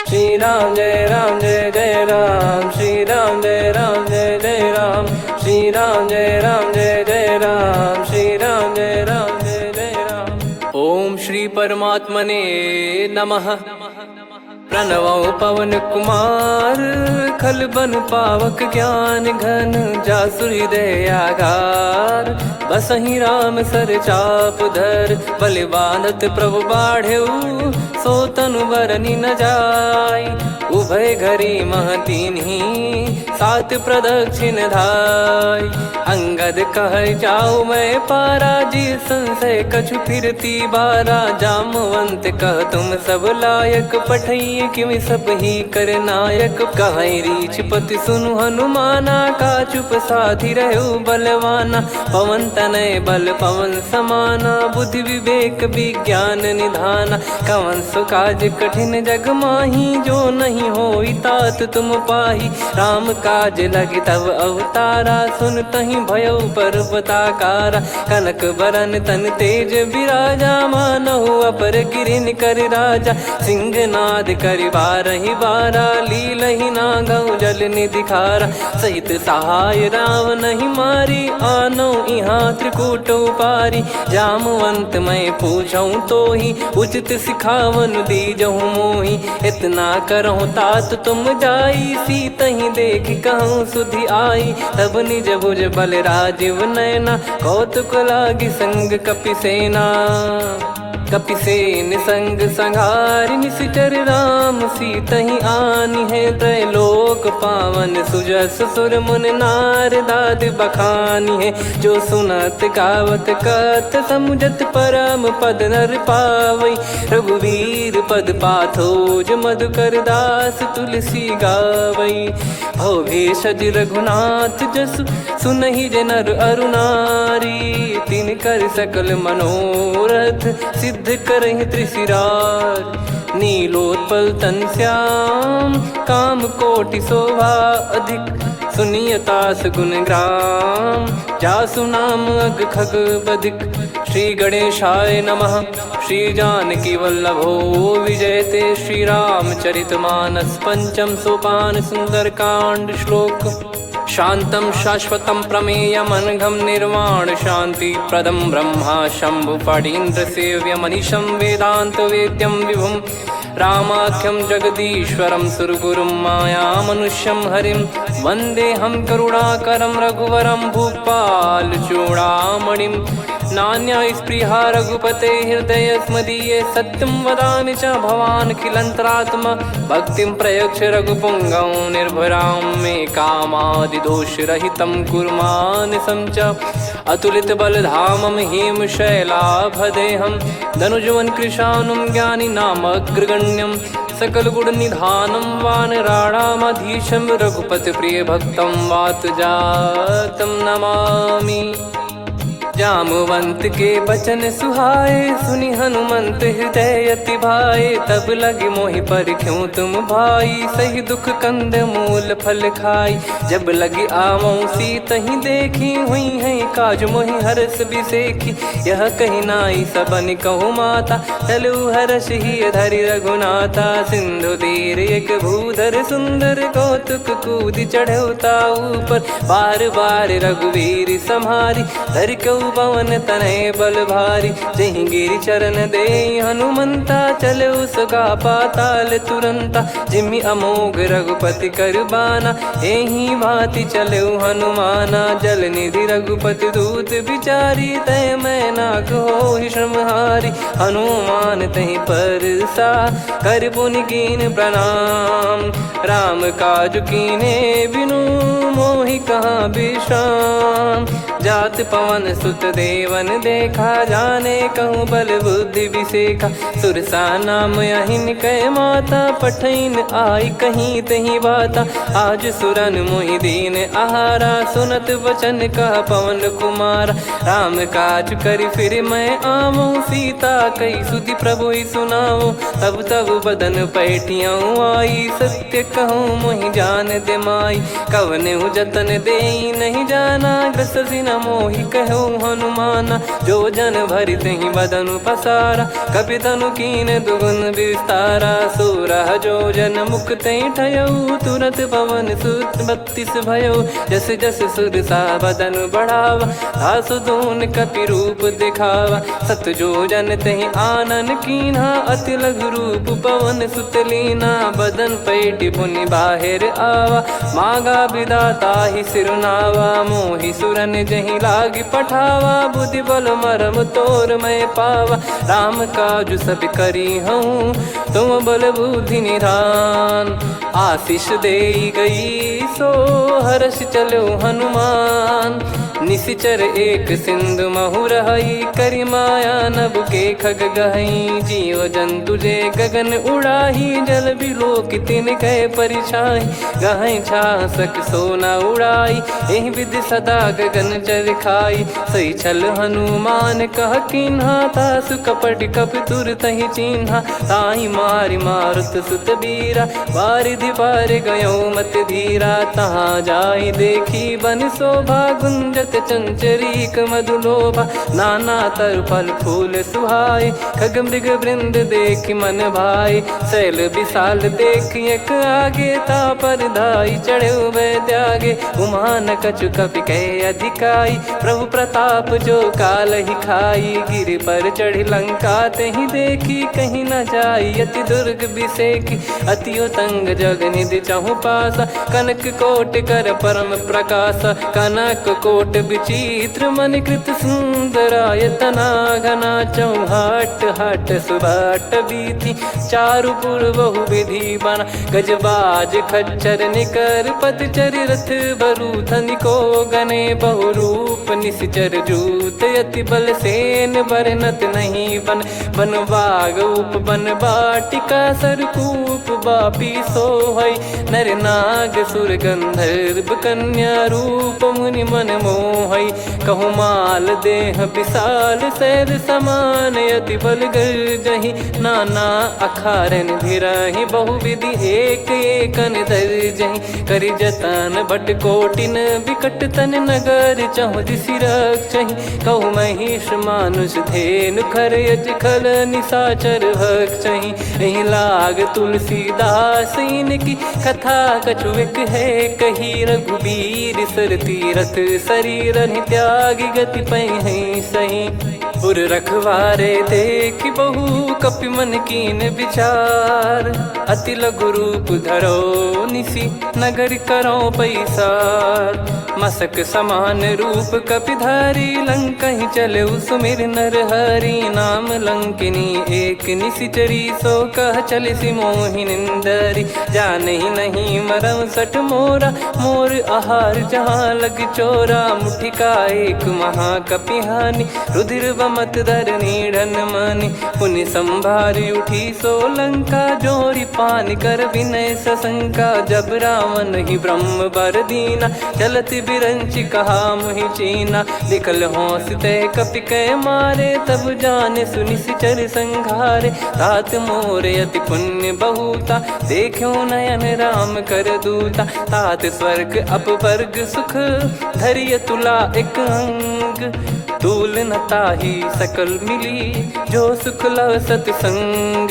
श्री राम जय जय राम, श्री राम जय जय राम, श्री राम जय जय राम, श्री राम जय जय राम। ओम श्री परमात्मने नमः। प्रणवो पवन कुमार, खल बन पावक ज्ञान घन, जासु हृदय आगार। बसहि राम सर चाप धर, बलि बांधत प्रभु बाढ़ेऊ, सो तनु बरनि न जाय। उभय घरी महतीन्ही, सात प्रदक्षिण धाय। अंगद कह जाऊ मैं पारा, जी संशय कछु फिरती बारा। जामवंत कह तुम सब लायक, पठई किमि सब ही कर नायक। कहीं रीछ पति सुनु हनुमाना, का चुप साधि रहु बलवाना। पवन तनय बल पवन समाना, बुद्धि विवेक विज्ञान निधाना। कवन सो काज कठिन जग माही, जो नहीं होई तात तुम पाही। राम काज लगी तब अवतारा, सुन तहि भयउ पर्वताकारा। कनक बरन तन तेज विराजा, मानहु अपर गिरिन कर राजा। सिंहनाद करि बारहि बारा, लीलहि नागौ जल निधि खारा। सहित सहाय राम नहीं मारी, आनो इहाँ त्रिकूट उपारी। जामवंत मैं पूछऊँ तोहि, उचित सिखावन दीजहु मोहि। इतना करहु तात तुम जाई, सीतहि देख कहूँ सुधि आई। तब निज भुज बल राजीव नयना, कौतुक लागी संग कपिसेना। कपिसेन संग संघार, निशिचर राम सीतहि आनी है। त्रैलोक पावन सुजस सुर मुन नार, दाद बखानी है। जो सुनत गावत कथ, समुझत परम पद नर पावई। रघुवीर पद पाथोज, मधुकर दास तुलसी गावई। भव भेषज रघुनाथ जसु, सुनहि जे नर अरु नारी। तिन कर सकल मनोरथ, सिद्ध करहि त्रिशिरार। नीलोत्पल तन श्याम, काम कोटि शोभा अधिक। सुनियतास गुण ग्राम, जासु नाम अग खग बधिक। श्री गणेशाय नमः। श्री जानकी वल्लभो विजयते, श्री रामचरित मानस। पंचम सोपान सुंदर कांड श्लोक। शांतं शाश्वतं प्रमेयमनघं, निर्वाण शांति प्रदं ब्रह्मा शंभु फणीन्द्र सेव्यमनिशं। वेदांत वेद्यं विभुं रामाख्यं जगदीश्वरं, सुरगुरुं मायामनुष्यं हरिं। वन्देऽहं करुणाकरं रघुवरं, भूपाल चूडामणिं। नान्या स्पृहा रघुपते हृदय स्मदीये, सत्यं वदामि च भवान् खिलन्तरात्मा। भक्तिं प्रयच्छ रघुपुङ्गं, निर्भरां मे कामादिदोषरहितं कुर्मानिसं च। अतुलित बलधामं हेमशैलाभदेहं, धनुजवन कृशानुं ज्ञानी नामग्रगण्यं। सकल गुण निधानं वानराणामधीशं, रघुपति प्रिय भक्तं वातजातं नमामि। जामवंत के बचन सुहाए, सुनि हनुमंत हृदय अति भाए। तब लगे मोहि पर क्यों तुम भाई, सही दुख कंद मूल फल खाई। जब लगी आवऊँ सीतहि देखी, हुई है काज मोहि हरस बिसेखी। यह कही नाई सबन कहु माता, चलु हरष ही धरि रघुनाथा। सिंधु तीर एक भूधर सुंदर, कौतुक कूद चढ़ौता ऊपर। बार बार रघुवीर सम्हारी, धरि कऊ पवन तनय बल भारी। जहि गिरि चरण दे हनुमंता, चले उसका पाताल तुरंता। जिमि अमोघ रघुपति कर बाना, एहि भांति चले हनुमाना। जल निधि रघुपति दूत बिचारी, तय मैं नाग होहि श्रमहारी। हनुमान तहि परसा, कर पुनि कीन प्रणाम। राम काज कीने बिनु, मोहि कहाँ विश्राम। जात पवन सुत देवन देखा, जाने कहूँ बल बुद्धि विसेखा। सुरसा नाम अहिन कै माता, पठैन आई कहीं तही बाता। आज सुरन मोहि दीन आहारा, सुनत वचन कह पवन कुमारा। राम काज करि फिर मैं आवऊँ, सीता कई सुधि प्रभु ही सुनाऊँ। तब तब बदन पैठियाँ आई, सत्य कहूँ मोहि जान दे माई। कवने जतन दे नहीं जाना, ग्रस न मोहि कहो हनुमाना। जो जन भरि तहि बदनु पसारा, कपि तनु कीन दुगुन विस्तारा। 16 जो जन मुख तहि ठयऊ, तुरत पवन सुत 32 भयऊ। जस जस सुरसा बदन बढ़ावा, दासु दून कपि रूप दिखावा। 7 जो जन तहि आनन कीन्हा, अति लघु रूप पवन सुत लीना। बदन पैटि पुनि बाहिर आवा, मागा विधाता ही सिरुनावा। मोहि सुरन जहि लागी पठावा, बुद्धि बल मरम तोर मैं पावा। राम काजु सब करी हूँ, तुम बल बुद्धि निधान। आशीष देई गई सो हर्ष चलो हनुमान। निशिचर एक सिंधु महु रहई, करि माया नभ के खग गहई। जीव जंतु जे गगन उड़ाही, जल बिलोक तिन कह परिछाई। गहई छासक सोना उड़ाई, एहि विधि सदा गगन चर खाई। सही छल हनुमान कह कीन्हा, तासु कपट कप तुर तहि चिन्हा। ताहि मारि मारुत सुत बीरा, बारिधि पार गयो मत धीरा। तहाँ जाई देखी बन शोभा, गुंजत चंचरीक मधुलोभा। नाना तर फल फूल सुहाए, खग मृग वृंद देख मन भाई। शैल विशाल देख एक आगे, तापर धाई चढ़े वै त्यागे। उमान कछु कपि कह अधिकाई, प्रभु प्रताप जो काल ही खाई। गिर पर चढ़ी लंका तहि देखी, कहीं न जाई अति दुर्ग बिसेकी। अति उतंग जग निधि चहु पासा, कनक कोट कर परम प्रकाश। कनक कोट विचित्र मन कृत सुंदरायतना। घना चौहाट हाट सुबाट बीथी, चारु पुर बहु विधि बना। गजबाज खच्चर निकर पदचर, रथ बरु धनिको गने। बहु रूप निशिचर जूत, अति बल सेन बरनत नहीं बन। बन बाग उप बन बाटिका, सरकूप बापी सोहई। नर नाग सुर गंधर्व कन्या, रूप मुनि मन मोहई। कहु माल देह विशाल, शैल समान अति बल गर्जहि। नाना अखारन भिरहि, बहु विधि एक एकन दर्जहि। करि जतन बट कोटिन, विकट तन नगर चहु दिसि रक्षहि। कहु महिष मानुष धेनु, खर यज खल निशाचर भक्षहि। एहि लाग तुलसीदास इनकी, कथा कछु एक है कही। रघुबीर सर तीरथ शरीर त्यागी, गति पै सही। पुर रखवारे देखि बहु, कपि मन कीन विचार। अति लघु रूप धरो निसि, नगर करो पैसार। मसक समान रूप कपिधारी, लंकहि चले सुमिर नर हरि। नाम लंकिनी एक निशिचरी, सो कह चलिसि मोहि निंदरी। जानहि नहीं मरम सठ मोरा, मोर आहार जहाँ लग चोरा। मुठिका एक महाकपिहानि, रुधिर बमत धरनी ढन मानि। पुनि संभारी उठी सो लंका, जोरी पान कर विनय सशंका। जब रावण ही ब्रह्म बर दीना, चलत बिरंचि कहा मुहि चीना। निकल होंस ते कपि कै मारे, तब जाने सुनिशिचर संघारे। तात मोर अति पुण्य बहुता, देखो नयन राम कर दूता। तात स्वर्ग अपवर्ग सुख, धैर्य तुला एक अंग। तूल न ताहि सकल मिली, जो सुख लव सतसंग।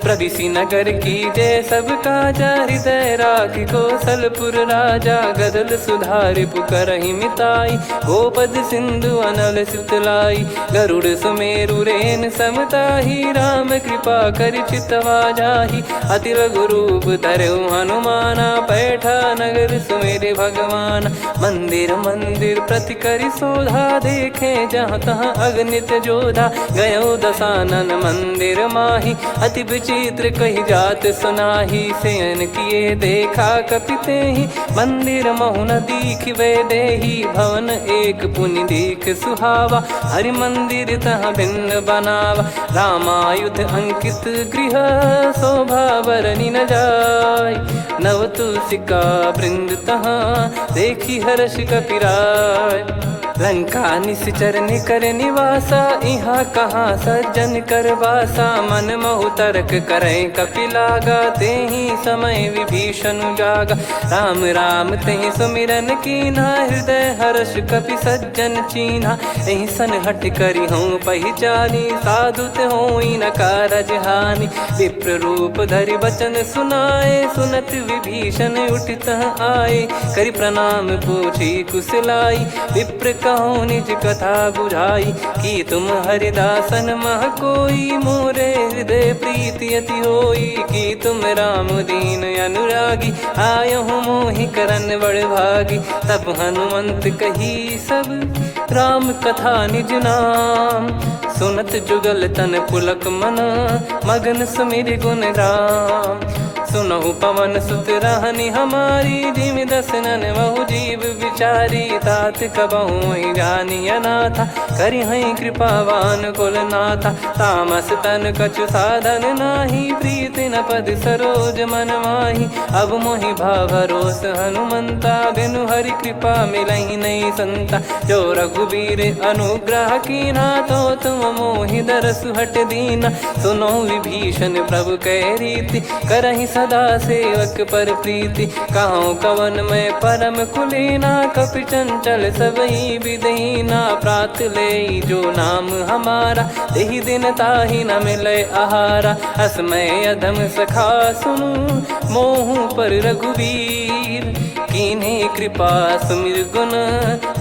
प्रविशि नगर की जय सब काजा, हृदय राखि कौशलपुर राजा। गदल सुधारि पुकारहि मिताई, गोपद सिंधु अनल सितलाई। गरुड़ सुमेरु रेन समताहि, राम कृपा करि चितवा जाहि। अति लघु रूप धरऊ हनुमाना, बैठा नगर सुमेरे भगवान। मंदिर मंदिर प्रति करि शोधा, देखे जहाँ तहाँ अगणित जोधा। गयो दशानन मंदिर माही, अति विचित्र कही जात सुनाही। शयन किए देखा कपि तेहि, मंदिर महु न दीख वे देही। भवन एक पुनि दीख सुहावा, हरि मंदिर तहाँ भिन्न बनावा। रामायुध अंकित गृह, शोभा बरनि न जाय। नव तुलसिका वृंद तहाँ, देखी हर्ष कपिराय। लंका निश्चर निकर निवासा, यहाँ कहाँ सज्जन कर वासा। मन महु तर्क करें कपिलागा, ते ही समय विभीषण जागा। राम राम तेहि सुमिरन कीन्हा, हृदय हर्ष कपि सज्जन चीन्हा। एहि सन हट करि हूँ पहिचानी, साधु ते होई न कारज हानि। विप्र रूप धरि बचन सुनाए, सुनत विभीषण उठित आए। करि प्रणाम पूछी कुशलाई, विप्र कहो निज कथा बुझाई। कि तुम हरिदासन मह कोई, मोरे हृदय प्रीति अति होई। कि तुम राम दीन अनुरागी, आयहु मोहि करन बड़ भागी। तब हनुमंत कही सब राम कथा निज नाम, सुनत जुगल तन पुलक मना, मगन सुमिर गुण राम। सुनहु पवन सुत रहनी हमारी, जिमि दसनन महु जीव विचारी। तात कबहु ही जानी अनाथा, करि हई कृपावान कुल नाथा। तामस तन कछु साधन नाही, प्रीति न पद सरोज मन माही। अब मोहि भावरोस हनुमंता, बिनु हरि कृपा मिलहि नहीं संता। जो रघुबीर अनुग्रह कीन्हा, तो तुम मोहि दरसु हट दीना। सुनो विभीषण प्रभु कह रीति, करहि सदा सेवक पर प्रीति। कहूँ कवन में परम कुलीना, कपि चंचल सबई विदहीना। प्रात ले जो नाम हमारा, तेहि दिन ताहि न मिले आहारा। असमय अधम सखा सुनु, मोहु पर रघुवीर। कीन्ही कृपा सुमिर गुण,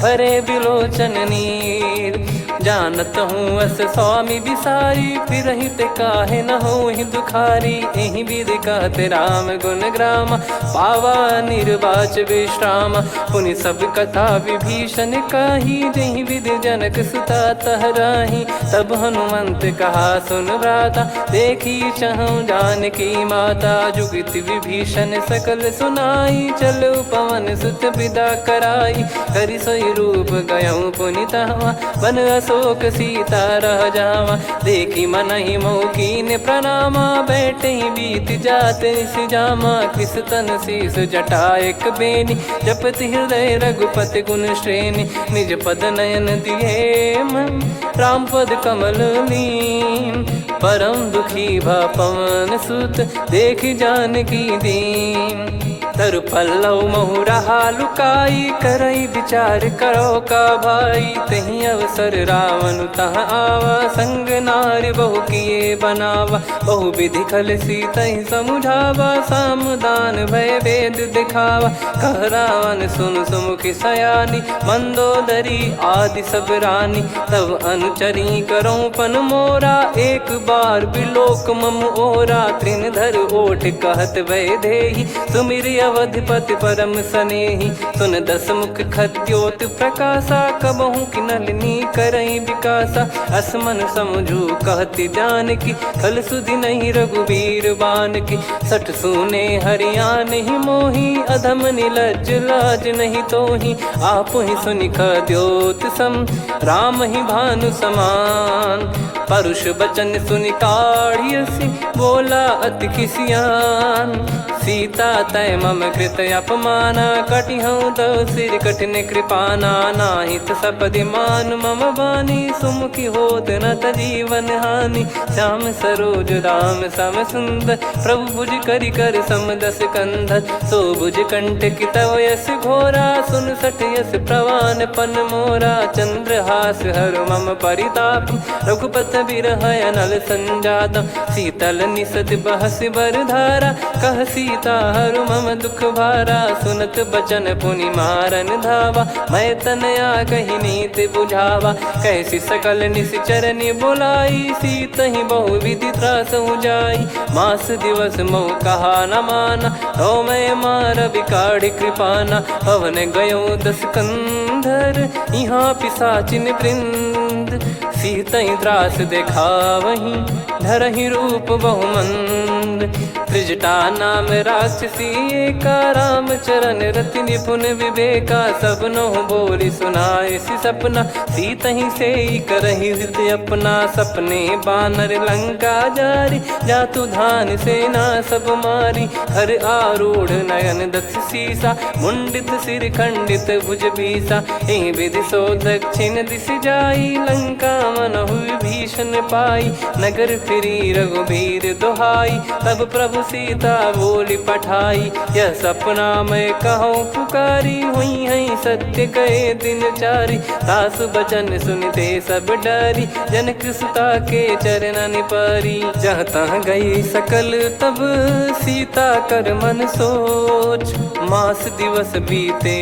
भरे बिलोचन नीर। जानत हूँ अस स्वामी बिसारी, फिर ते काहे न होहि दुखारी। एहि विधि कहते राम गुण ग्राम, पावा निर्वाच विश्राम। पुनि सब कथा विभीषण कही, जहि विधि जनक सुता तहराही। तब हनुमंत कहा सुन भ्राता, देखी चहु जानकी माता। जुगति विभीषण सकल सुनाई, चलो पवन सुत विदा कराई। करि सोई रूप गयऊँ पुनि तहवा, बन अशोक सीता रह जावा। देखी मनहि मोकीन प्रणामा, बैठे ही बीत जात निस जामा। किस तन शीस जटा एक बेनी, जपति हृदय रघुपति गुण श्रेणी। निज पद नयन दिए मन, राम पद कमल लीन। परम दुखी भा पवन सुत, देखि जानकी दीन। तरु पल्लव महु रहा लुकाई, करई विचार करो का भाई। तहि अवसर रावण तह आवा, संग नारी बहु किए बनावा। बहु विधि खल सीतहि समुझावा, सामदान भय वेद दिखावा। कह रावण सुन सुमुखि सयानी, मंदोदरी आदि सब रानी। तब अनुचरी करो पन मोरा, एक बार बिलोक मम ओरा। तृण धर ओठ कहत भय देहि, सुमिर अवधिपति परम सनेहि। सुन दस मुख खद्योत प्रकाशा, कबहु कि नलिनी करई विकासा। असमन समझू कहति जानकी, खल सुधि नहीं रघुबीर बानकी। सठ सुने हरियाण ही मोही, अधम निलज्ज लाज नहीं तोही। आप ही सुनि खद्योत सम, राम ही भानु समान। परुष बचन सुनि काढ़ियसि, बोला अति किसियान। सीता तय मम कृत अपमाना, कटिहऊँ तव सिर कठिन कृपाना। नाहित सपदि मान मम बानी, सुमुखी होत न जीवन हानि। श्याम सरोज राम सम सुंदर, प्रभु भुज करि कर सम दस कंधर। सो भुज कंठ की तव यस घोरा, सुन सठ यस प्रवान पन मोरा। चंद्रहास हर मम परिताप, रघुपत बिरह अनल संजात। शीतल निसत बहस बर धारा, कह सीता हरु मम दुख भारा। सुनत बचन पुनि मारन धावा, मैं तनया कही नीति बुझावा। कैसी सकल निश्चरनि बुलाई, सीतहि बहु विधि त्रासहु जाई। मास दिवस मोह कहा न माना, तो मैं मार बिकाढ़ कृपाना। पवन गयो दस कंधर, यहाँ पिशाचिन वृंद। मंदिर सीतई त्रास देखावहीं धरहि रूप बहुमंद त्रिजटा नाम राक्षसी एका राम चरण रति निपुण विवेका सबनो बोली सुनाए सी सपना सीतहि से करहि हृदय अपना सपने बानर लंका जारी जातु धान सेना सब मारी हर आरूढ़ नयन दक्ष सीसा मुंडित सिर खंडित भुज बीसा एहि विधि सो दक्षिण दिश जाई लंका मनहु विभीषण पाई नगर फिरी रघुबीर दोहाई तब प्रभु सीता बोली पठाई यह सपना मैं कहूँ पुकारी हुई है सत्य कहे दिन चारी सासु बचन सुनते सब डरी जनक सुता के चरण पारी जहाँ तहाँ गई सकल तब सीता कर मन सोच मास दिवस बीते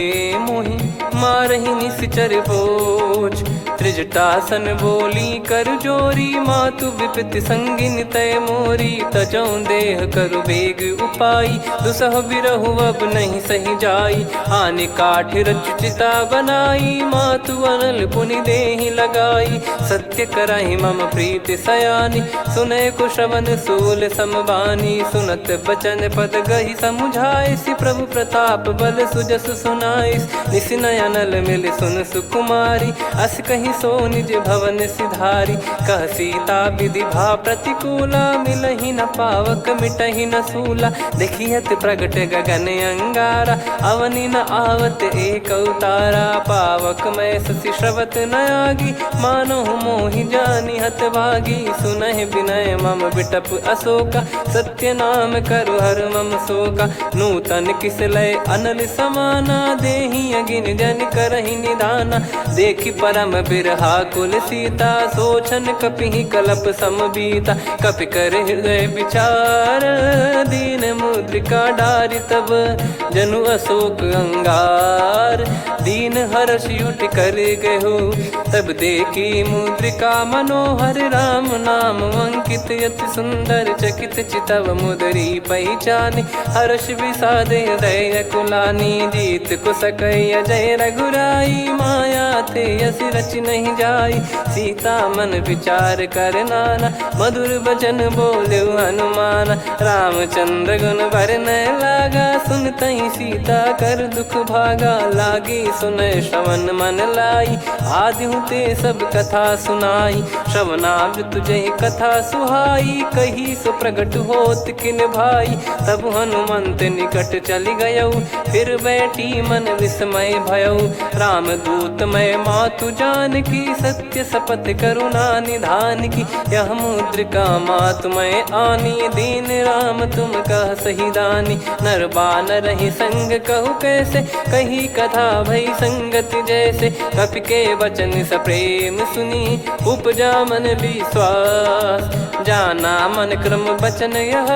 मोहि मारहि निश्चर बोझ त्रिजटासन बोली कर जोरी मातु विपति संगिन तय मोरी तजौ देह करु बेग उपाई दुसह बिरहु अब नहीं सही जाई आने काठ रचिता बनाई मातु अनल पुनि देहि लगाई सत्य करहि मम प्रीति सयानी सुनय को श्रवण सूल समबानी सुनत बचन पद गहि समुझाए सि प्रभु प्रताप बल सुजस सुनाइस निसिनय अनल मिल सुन सुकुमारी अस कहीं सो निज भवन सिधारी कह सीता विधि भा प्रतिकूला मिलहि न पावक मिटहि न सूला देखियत प्रगट गगन अंगारा अवनि न आवत एक अवतारा पावक मैं शशि श्रवत न आगी मानो मोहि जानी हत भागी सुनहि विनय मम बिटप अशोका सत्य नाम करु हर मम शोका नूतन किस लय अनल समाना देहि अगिन जन करहि निदाना देखि परम बिरहा कुल सीता सोचन कपि कलप समबीता कपि कर हृदय विचार दीन मुद्रिका डारि तब जनु अशोक अंगार दीन हर्ष युट कर गहु तब देखी मुद्रिका मनोहर राम नाम अंकित अति सुंदर चकित चितव मुदरी पहचानी हर्ष विषाद हृदय कुलानी जीत को सकय जय रघुराई माया थे यस रच नहीं जाई सीता मन विचार कर नाना मधुर वचन बोले हनुमान रामचंद्र गुण वरन लागा सुनतहि सीता कर दुख भागा लागी सुनय श्रवण मन लाई आदि ते सब कथा सुनाई श्रवणामृत जय कथा सुहाई कही सो प्रगट होत किन भाई तब हनुमंत निकट चली गयौ फिर बैठी मन विस्मय भयौ राम दूत मैं मातु जान की सत्य शपथ करुणा निधान की यह मुद्रिका मातु मैं आनी दीन राम तुम कह सही दानी नर बानर ही संग कहु कैसे कही कथा भई संगति जैसे कपि के वचन सप्रेम सुनी उपजा मन विश्वास जाना मन क्रम बचन यह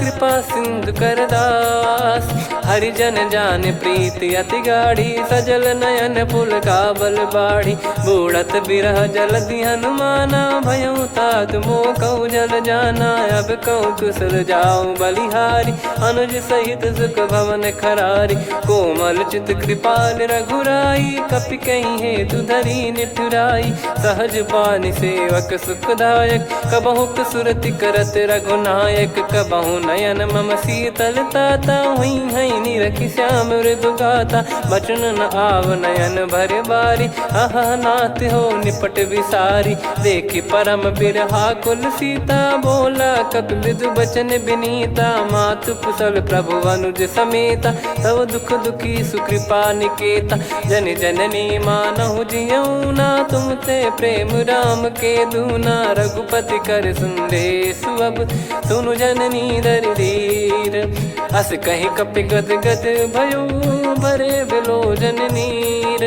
कृपा सिंधु कर दास हरिजन जान प्रीति अति गाढ़ी सजल नयन पुल का बल बाढ़ी बूढ़त बिरह जल दी हनुमाना भयउ तात मो कहु जल जाना अब कहु कुशल जाऊं बलिहारी अनुज सहित सुख भवन खरारी कोमल चित कृपाल रघुराई कपि कहीं हेतु धरी निठुराई सहज पानि सेवक सुखदायक कबहु सुरति करत रघुनायक कबहु नयन मम शीतल ताता हुई है निरखि श्याम मृदु गाता बचन न आव नयन भर बारी आह नाथ हो निपट विसारी देखि परम बिरहा कुल सीता बोला कपि विदु बचन बिनीता मातु कुशल प्रभु अनुज समेता तव दुख दुखी सुकृपा निकेता जन जननी मानहु जियऊ ना तुम ते प्रेम राम के दूना रघुपति कर संदेशु अब सुनु जननी दर धीर अस कहीं कपि गद गद भयो भरे विलोचन नीर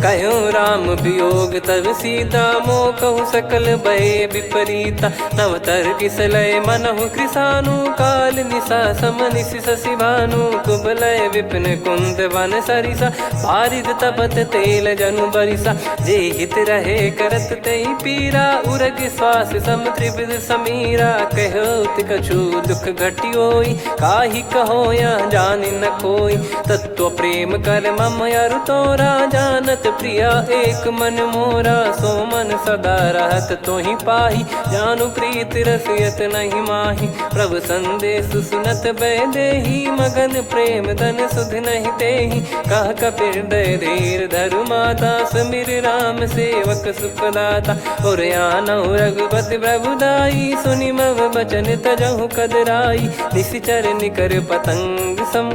कहो राम वियोग तब सीता मो कहु सकल भय विपरीता नवतर किसलय मनहु कृसानु काल निशा समनिशि शशि भानु कुबलय विपिन कुंद वन सरिसा पारिद तपत तेल जनु बरिसा जे हित रहे करत तई पीरा उरग श्वास सम त्रिविध समीरा कहो कछु दुख घटियोई काहि कहो या जान न कोई तत्व प्रेम कर मम अरु तोरा जानत प्रिया एक मन मोरा, सो मन सदा रहत तो ही पाही। जानु प्रीत रसियत नहीं माही, प्रभु संदेश सुनत बैदेही। मगन प्रेम धन सुध नहीं तेहि, कह कपिर दय धीर धरु माता। सुमिर राम सेवक सुखदाता, और आनौ रघुपति प्रभुदाई। सुनि मव बचन तजहु कदराई, निशिचर निकर पतंग सम।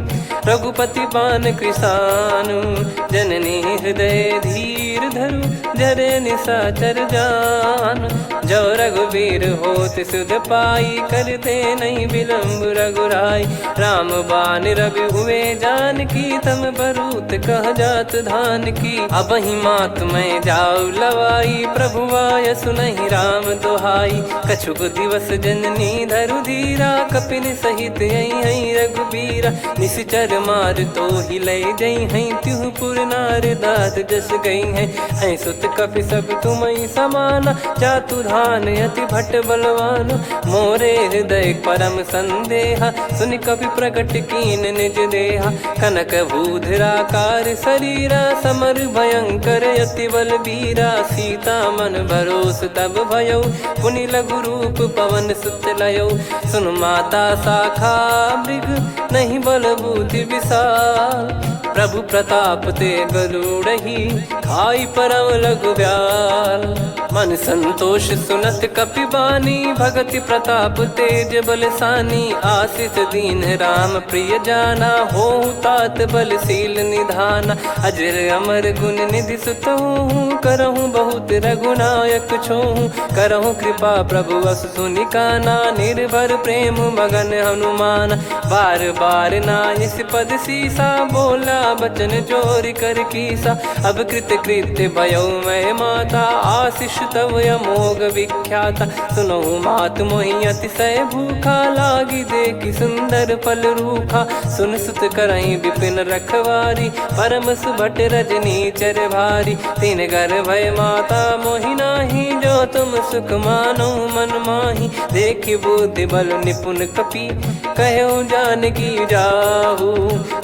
रघुपति पान कृसानु, जननी हृदय धीर धरु। जरे निशाचर जान, जो रघुवीर होत सुध पाई। करते नहीं विलम्ब रघुराई, राम बान रवि हुए जानकी। तम बरूत कह जात धान की, अब ही मात में जाऊ लवाई। प्रभु आय सुनहि राम दोहाई, कछुक दिवस जननी धरु धीरा। कपिन सहित यही रघुबीरा, निशिचर मार तो ही ले जई हैं। त्युह पुर नार दात जस गई हैं, सुत कपि सब तुमहि समाना। जातु धान अति भट बलवान, मोरे हृदय परम संदेहा। सुनि कपि प्रकट कीन निज देहा, कनक भूधराकार शरीरा। समर भयंकर अति बलबीरा, सीता मन भरोस तब भयौ। पुनि लघु रूप पवन सुत लयौ, सुन माता शाखा मृग नहीं बल बुद्धि विशाल। प्रभु प्रताप ते गरुड़हि, खाई परम लघु ब्याल। मन संतोष सुनत कपि बानी, भगति प्रताप तेज बलसानी। आशीष दीन राम प्रिय जाना, होहु तात बलशील निधाना। अजर अमर गुण निधि सुतहु, करहु बहुत रघुनायक छोहु। करहु कृपा प्रभु अस सुनि काना, निर्भर प्रेम मगन हनुमान। बार बार नायस पद सीसा, बोला बचन चोरी कर कीसा। अब कृत कृत्य भयो मैं माता, आशीष तव अमोघ विख्याता। सुनो मात मोहि अतिशय भूखा, लागी देखी सुंदर फल रूखा। सुन सुत करई विपिन रखवारी, परम सुभट रजनी चर भारी। तीन घर भय माता मोहि नाही, जो तुम सुख मानो मन माही। देखि बुद्धि बल निपुण कपि, कहु जानकी जाहू।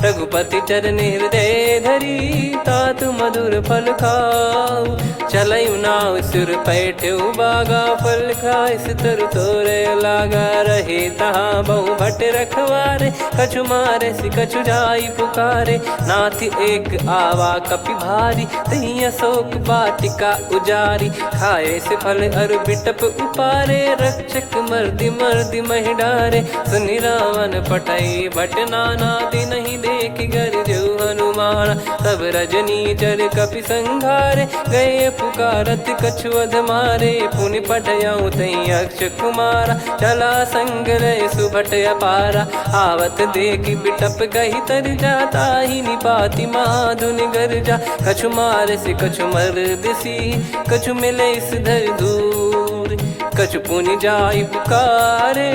रघुपति चरण हृदय धरी, तात मधुर फल खाऊ। चलऊ नाव सिर पैठऊ बागा, फल खाइस तरु तोरे लागा। रहे तहाँ बहु भट रखवारे, कछु मारे सि कछु जाई पुकारे। नाथ एक आवा कपि भारी, तही अशोक वाटिका उजारी। खाए से फल अरु बिटप उपारे, रक्षक मर्दि मर्दि महि डारे। सुनि रावण पटई भट नाना, तिनहि देखि गरजु हनुमान। तब रजनी चर कपि संघारे, गए पुकारत कछु अध मारे। पुनि पटयऊ तई अक्ष कुमारा, चला संग रहे सुभट अपारा। आवत देखि बिटप गही तर जाता, ही निपाति माधुनि गर्जा। कछु मार से कछु मर्दिसी, कछु मिले इस धर दूर। कछु पुनि जाई पुकारे,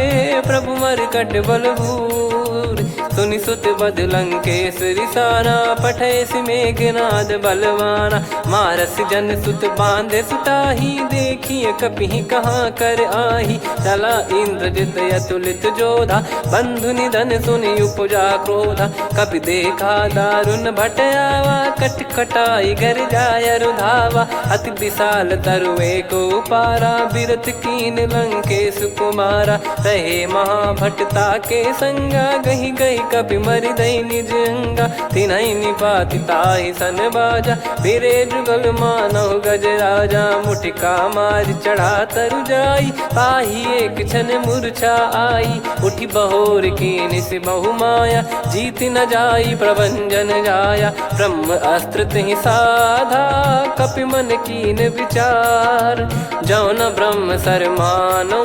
प्रभु मरकट बलभूर। सुनि सुत बद लंकेश रिसाना, पठैसि मेघनाद बलवाना। मारस जन सुत बांधे सुताही, देखिए कपिहि कहाँ कर आही। चला इंद्रजित अतुलित जोधा, बंधु निधन सुनि उपजा क्रोधा। कपि देखा दारुण भट आवा, कट कटाई घर जाय रुधावा। अति विशाल तरु एको पारा, बिरत कीन लंकेश कुमारा। रहे महाभटता के संगा, गही गही कपि मरि दई निज अंगा। तिन्हि निपाति ताहि सन बाजा, फिरे जुगल मानव गज राजा। मुटिका मार चढ़ा तरु जाई, पाही एक क्षण मूर्छा आई। उठि बहोर कीन से बहु माया, जीत न जाई प्रभंजन जाया। ब्रह्म अस्त्र तिहि साधा, कपि मन कीन विचार। जौ न ब्रह्म सर मानौ,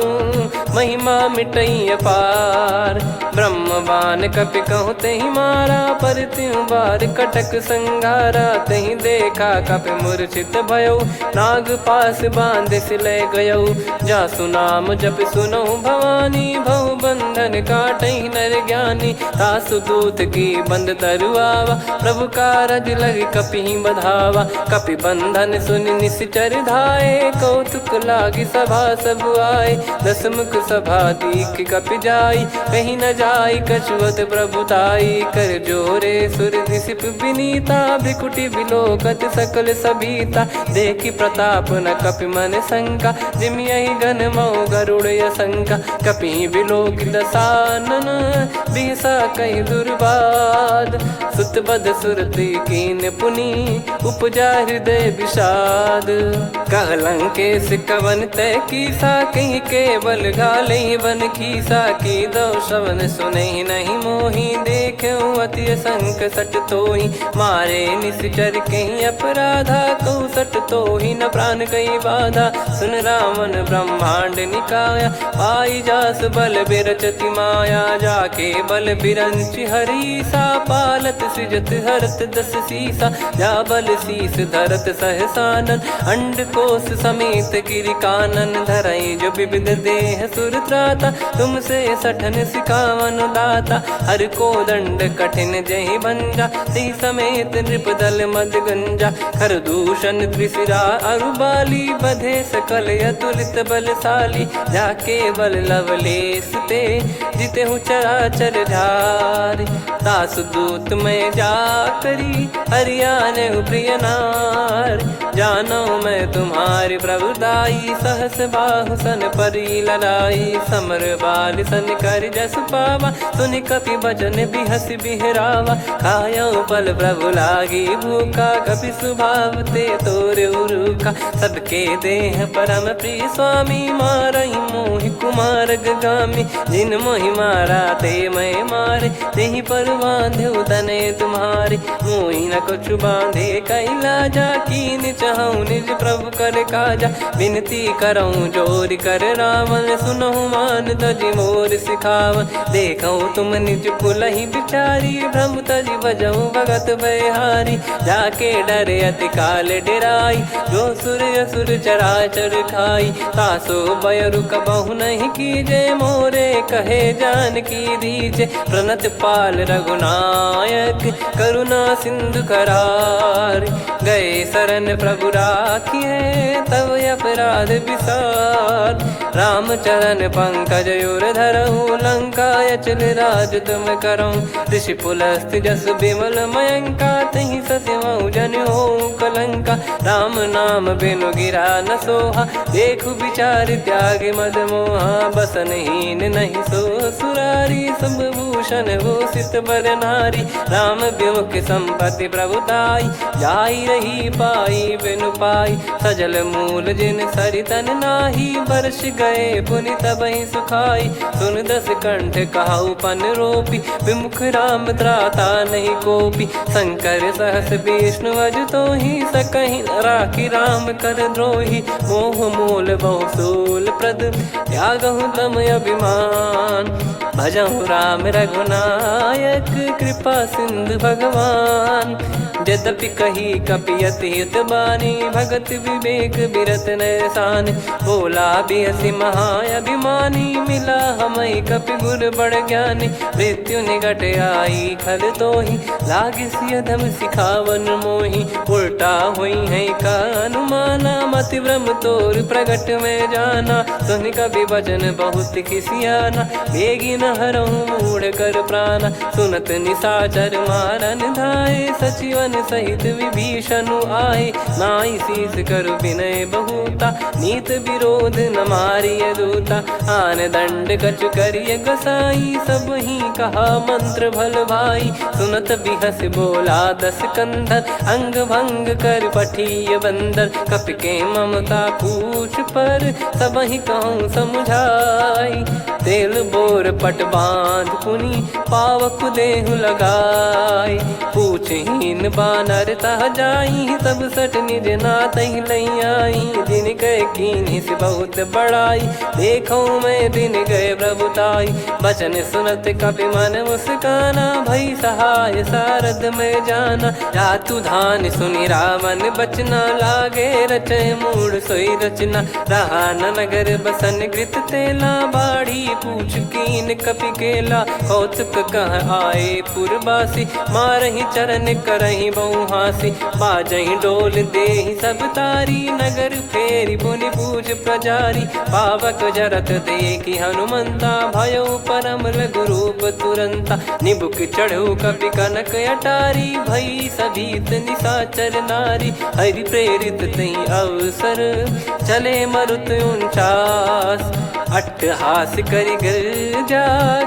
महिमा मिटई अपार। ब्रह्म बान कपि कहु तहि मारा, पर त्यों बार कटक संगारा। तहि देखा कपि मूर्छित भयौ, नाग पास बांध सिले गयौ। जासु नाम जप सुनहु भवानी, भव बंधन काटहि नर ज्ञानी। तासु दूत की बंद तरुआवा, प्रभु कारज लग कपिहि बधावा। कपि बंधन सुनि निश्चर धाये, कौतुक लागी सभा सब आए। दस मुख सभा दीख कपि जाई, कहीं न जाई कछुअत प्रभुताई। कर जोरे सुर दिसिप विनीता, भ्रिकुटि बिलोकत सकल सबीता। देखि प्रताप न कपि मन शंका, जिमियहि गण मऊ गरुड़ असंका। कपि बिलोक दसानन, बिहसा कहि दुर्वाद। सुत बद सुरति कीन पुनि, उपजा हृदय विषाद। कहलंकेश कवन तय कीसा, कहीं केवल घाले बन खीसा। की दो श्रवण सुनहि नहीं मोहि, देखऊँ अति संक सट तोहि। मारे निश्चर कहीं अपराधा, कहूँ सट तोहि न प्राण कहीं बाधा। सुन रावण ब्रह्मांड निकाया, पाई जास बल बिरचति माया। जाके बल बिरंच हरीसा, पालत सृजत हरत दस सीसा। जा बल शीस धरत सहसानन, अंड कोश समेत गिरि कानन। धरई जो विविध देह सुर त्राता, तुमसे सठन सिखावन दाता। हर को दंड कठिन जहि भंजा, ती समेत नृप दल मद गंजा। खर दूषण त्रिशिरा अरुबाली, बधे सकल अतुलित बलशाली। जाके बल लवलेश ते, जितेहु चराचर झारि। दास दूत में जा करी, हरियाने प्रिय नार। जानो मैं तुम्हारी प्रभुताई, सहस बाहु सन परी लड़ाई। समर बाल सन कर जस पावा, सुनि कपि बचन बिहस बिहरावा। खायो पल प्रभु लागी भूखा, कपि स्वभाव ते तोरे उरुखा। सबके देह परम प्रिय स्वामी, मारई मोहि कुमार गगामी। जिन मोहि मारा ते मैं मारे, तेहि पर बांधे तने तुम्हारे। मोहि न कुछ बांधे कैलाजा, कीन चाहूँ निज प्रभु कर काजा। विनती करऊँ जोर कर रावण, सुनहु मान तजि मोर सिखावन। देखऊँ तुम निज कुलहि बिचारी, भ्रम तजि बजऊँ भगत बहारी। जाके डरे अति काल डेराई, जो सुर असुर चराचर खाई। तासो बयरु कबहु नहीं कीजे, मोरे कहे जान की दीजे। प्रणत पाल रघुनायक, करुणा सिंधु करार। गए शरण प्रभु राखिए, तब अपराध विसार। राम चरण पंकज उर धरऊँ, लंका अचल राज तुम करऊँ। ऋषि पुलस्त्य जस विमल मयंका, तहि ससिमऊ जन होऊँ कलंका। राम नाम बिनु गिरा न सोहा, देखु विचार त्याग मद मोहा। बसनहीन नहीं सो सुरारी, सब भूषण भूषित बर नारी। राम विमुख संपत्ति प्रभुताई, जाई रही पाई बिनु पाई। सजल मूल जिन सरितन नाही, बरस गए पुनि तबहि सुखाई। सुन दस कंठ कहाऊ पन रोपी, विमुख राम त्राता नहीं कोपी। शंकर सहस विष्णु अज तोहि, सकहि न राखी राम कर द्रोही। मोह मूल बहु सूल प्रद, त्यागहु तम अभिमान। भजहु राम रघुनायक, कृपा सिंधु भगवान। यद्यपि कही कपियत हित बानी, भगत विवेक बिरत नैसान। बोला बिहसी महाअभिमानी, मिला हमई कपि गुर बड़ ज्ञानी। मृत्यु निकट आई खल तोहि, लागे सिय धम सिखावन मोहि। उल्टा हुई है का अनुमाना, मति भ्रम तोर प्रगट में जाना। सुन कपि वचन बहुत खिसियाना, बेगी न हरहु मूढ़ कर प्राणा। सुनत निशाचर मारन धाये, सचिवन सहित विभीषणु आए। नाई शीस कर विनय बहुता, नीत विरोध न मारिय दूता। आन दंड कछु करिय गसाई, सब ही कहा मंत्र भल भाई। सुनत बिहस बोला दस कंधर, अंग भंग कर पठिय बंदर। कपि के ममता पूछ पर, सब ही कहूँ समुझाई। तेल बोर पट बांध पुनि, पावक देहु लगाई। पूछहीन बानर तह जाई, सब सट निज नातहि लई आई। दिन गए कीन्ही से बहुत बड़ाई, देखूं मैं दिन गए प्रभुताई। बचन सुनत कपि मन मुस्काना, भई सहाय सारद में जाना। जातु धान सुनि रावण बचना, लागे रचय मूढ़ सोई रचना। रहा न नगर बसन कृत तेला, बाड़ी पूछ कीन कपि केला, कौतुक कह आए पुरबासी, मारही चरण करही बहु हासी, बाजही डोल देहि सब तारी, नगर फेरी पुनि पूज प्रजारी, पावक जरत देखी हनुमंता, भयो परम लघु रूप तुरंता, निबुक चढ़ऊ कपि कनक अटारी, भई सभीत निशाचर नारी, हरि प्रेरित तई अवसर, चले मरुत 49, अट्टहास करि गिरजा,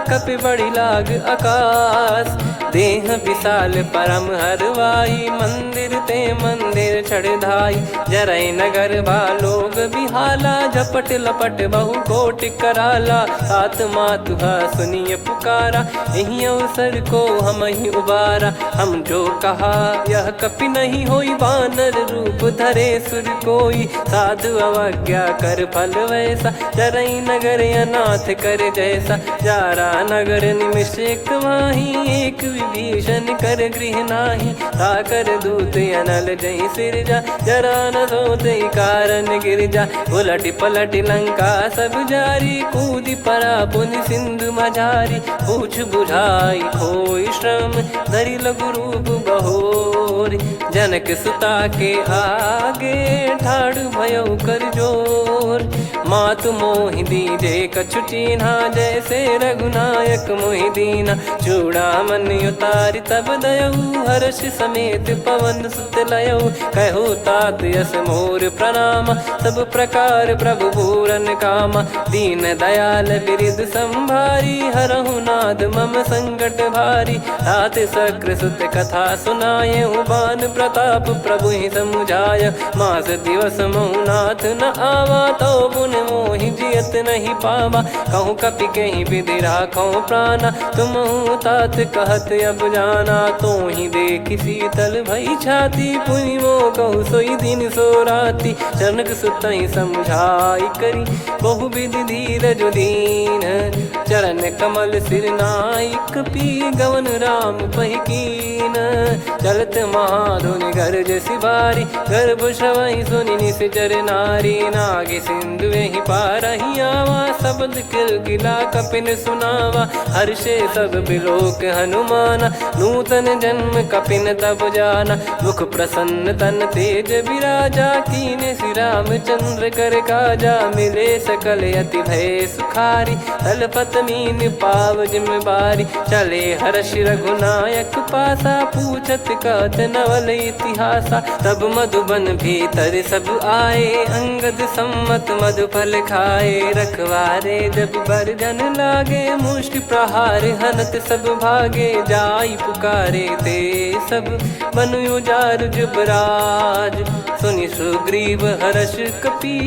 कपि बड़ी लाग आकाश, देह विशाल परम हरवाई, मंदिर ते मंदिर चढ़धाई, जरई नगर भालोग बिहाला, झपट लपट बहु कोट कराला, सात मातुहा सुनिय पुकारा, यही अवसर को हम ही उबारा, हम जो कहा यह कपि नहीं होई, बानर रूप धरे सुर कोई, साधु अवज्ञा कर फल वैसा, जरई नगर अनाथ कर जैसा, जारा नगर निमिष एक माही, एक विभीषण कर गृह नाही, ताकर दूत अनल जय सिरजा, जरा न सोते कारण गिरजा, उलट पलट लंका सब जारी, कूद परा पुनि सिंधु मझारी, पूछ बुझाई खोई श्रम, धरि लघु रूप बहोरी, जनक सुता के आगे, ठाड़ भयो कर जोर, मातु मोहि दीजे कछु चीन्हा, जैसे रघुनायक मोहि दीना, चूड़ामणि उतारि तब दयऊ, हर्ष समेत पवन सुत लयऊ, कहु तात यस मोर प्रणाम, सब प्रकार प्रभु पूरन कामा, दीन दयाल बिरिद संभारी, हरहु नाद मम संकट भारी, तात सकृ सुत कथा सुनाये, बान प्रताप प्रभु ही समुझाय, मास दिवस महु नाथ न आवा, तो पुन मोहि जियत नहीं पावा, कहूँ कपि कहीं विधि राखो प्राणा, तुम तात कहत अब जाना, तो ही देख शीतल भई छाती, पुनि मो कहु सोई दिन सो राती, जनक सुतहि समझाई करी, बहु विधि धीरज दीन, चरण कमल सिर नाई, कपि गवन राम पहिकीन, चलत महाधुनि गरज सिबारी, गर्भ श्रवहि सुनि निश्चर नारी, नागे सिंधु ही पारहि आवा, शब्द किलकिला कपिन सुनावा, हर्षे सब बिलोक हनुमाना, नूतन जन्म कपिन तब जाना, मुख प्रसन्न तन तेज विराजा, कीने श्री रामचंद्र कर काजा, मिले सकल अति भय सुखारी, तलपत मीन पाव जिम्मेवारी, चले हर्ष रघुनायक पासा, पूछत कहत नवल इतिहासा, तब मधुबन भीतर सब आए, अंगद सम्मत मधुफल खाए, रखवारे जब बरजन लागे, मुष्टि प्रहार हनत सब भागे, जाई पुकारे ते सब बनु उजार जुबराज, सुनि सुग्रीव हर्ष कपि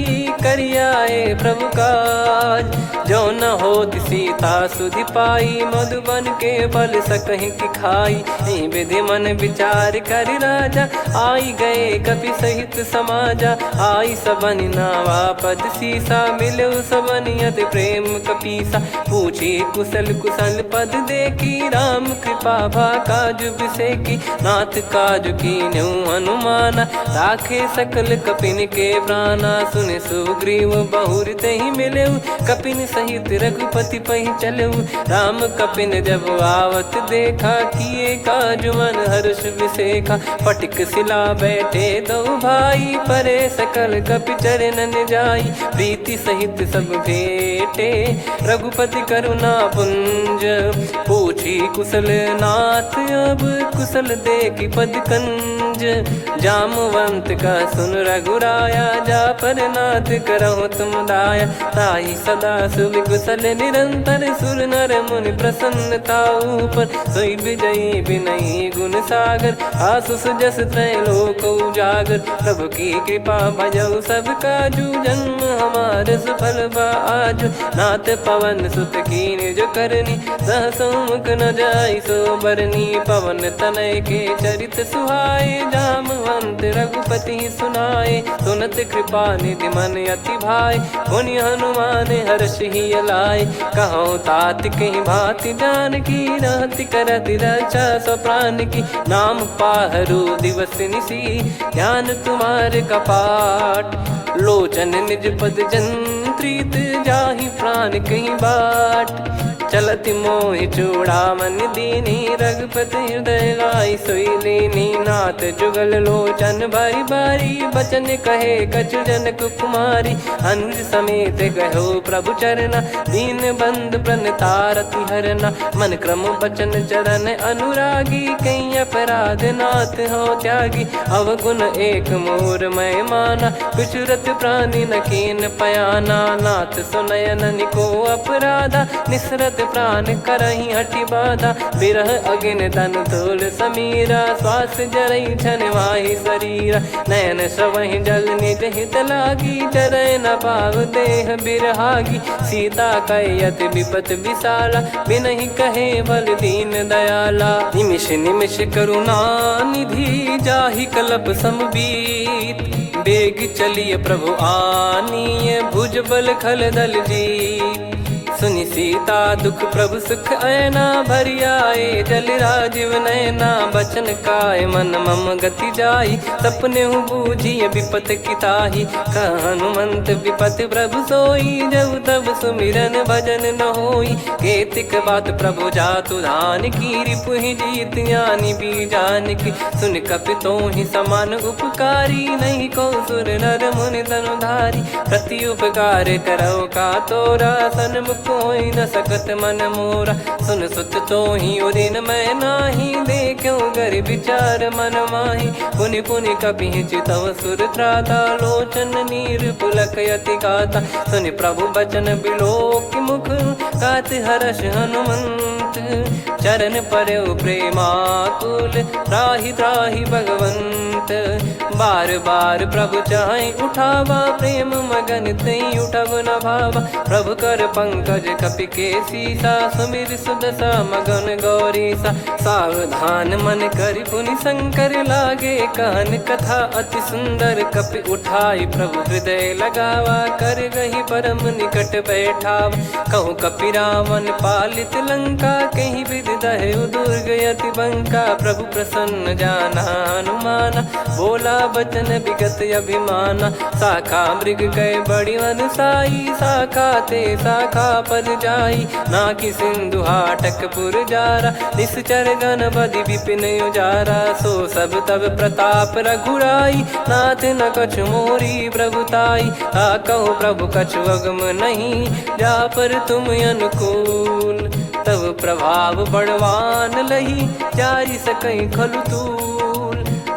करियाए प्रभु काज, जो न होत सीता सुधि पाई, मधुबन के फल सकहि की खाई, विधि मन विचार कर राजा, आई गए कपि सहित समाजा, आई सबनि नावा पद सीसा, मिलो सबनि अति प्रेम कपीसा, पूछी कुशल कुशल पद देखी, राम कृपा भा काज बिसेकी, नाथ काज कीन्हु हनुमाना, राखे सकल कपिन के प्राणा, सुने सुग्रीव बहुर तेहि मिलेऊ, कपिन सहित रघुपति पहि चलेऊ, राम कपिन जब आवत देखा, किए काज मन हर्ष विसेखा, फटिक सिला बैठे दो भाई, परे सकल कपि चरणन जाई, प्रीति सहित सब भेटे, रघुपति करुणा पुंज, पूछी कुशल नाथ अब, कुशल देखि पद कंज, जामवंत का सुन रघुराया, जा पर नाथ करहु तुम दाया, ताहि सदा सुविकुशल निरंतर, सुर नर मुनि प्रसन्नता ऊपर, सोई विजयी विनयी गुण सागर, आसुस जस त्रैलोक उजागर, प्रभु की कृपा भजऊ सब काजू, जन्म हमार सफल बा आज, नाथ पवन सुत कीन जो करनी, सहसो मुख न जाई सो बरनी, पवन तनय के चरित सुहाए, जामवंत रघुपति सुनाए, सुनत कृपा निधि मन अति भाई, पुनि हनुमान हर्ष ही लाए, कहो तात कहीं भांति जान की, रहति करति रक्षा सो प्राण की, नाम पाहरु दिवस निसी, ध्यान तुम्हारे कपाट, लोचन निज पद जन प्रीत जाहि प्राण कहीं बाट। चलत मोहि चूड़ामन दीनी रघुपति हृदय लाई सोई लीनी। नाथ जुगल लोचन बारी बारी बचन कहे कछु जनक कुमारी। अनुज समेत गहो प्रभु चरना दीन बंद प्रणतारति हरना। मन क्रम बचन चरण अनुरागी कहीं अपराध नाथ हो त्यागी। अवगुण एक मोर मैं माना विचुरत प्राणी न कीन पयाना। नाथ सुनयन निको अपराधा निसरत प्राण करही हटि बाधा। बिरह अगिन तन तोल समीरा श्वास जरई छन माही शरीरा। नयन श्रवहि जल निज हित लागी जरय न पाव देह बिरहागी। सीता कयत विपत विशाला बिनहि कहे बल दीन दयाला। निमिष निमिष करुणा निधि जाहि कलप समबीत। बेग चलिए प्रभु आनीय भुज बल खल दल जीत। सुनि सीता दुख प्रभु सुख ऐना भरि आए जल राजीव नैना। बचन काय मन मम गति जाई सपने हूँ बूझिए विपत किताही। हनुमंत विपत प्रभु सोई जब तब सुमिरन भजन न होई। केतिक बात प्रभु जातु धान की रिपुहि जीत ज्ञानी बीजान की। सुन कपितो ही समान उपकारी नहीं को सुर नर मुनि तनुधारी। प्रति उपकार करो का तोरा सन्मुख कोई न सकत मन मोरा। सुन सुत तो ही उदिन मैं नाही देखो गर विचार मन माही। पुनि पुनि कपि चितव सुर त्राता लोचन नीर पुलक यति गाता। सुनि प्रभु बचन बिलोक मुख गात हर्ष हनुमंत। चरण परयो प्रेमाकुल त्राहि त्राहि भगवंत। बार बार प्रभु चाहि उठावा प्रेम मगन तई उठब न भावा। प्रभु कर पंकज कपि के सीसा सुमिर सुदशा मगन गौरीसा। सावधान मन करि पुनि शंकर लागे कहन कथा अति सुंदर। कपि उठाई प्रभु हृदय लगावा कर गही परम निकट बैठावा। कहूँ कपि रावण पालित लंका कहीं विधि दहु दुर्ग यति बंका। प्रभु प्रसन्न जाना हनुमाना बोला बचन विगत अभिमाना। शाखा मृग गए बड़ी अनुसाई शाखा ते शाखा पर जाई। ना कि सिंधु हाटक पुर जारा निश्चर गण बदि विपिन उजारा। सो सब तब प्रताप रघुराई नाथ न कछु मोरी प्रभुताई। कहो प्रभु कछु अगम नहीं जा पर तुम अनुकूल। तब प्रभाव बड़वान लही जारी सकई खलु तूल।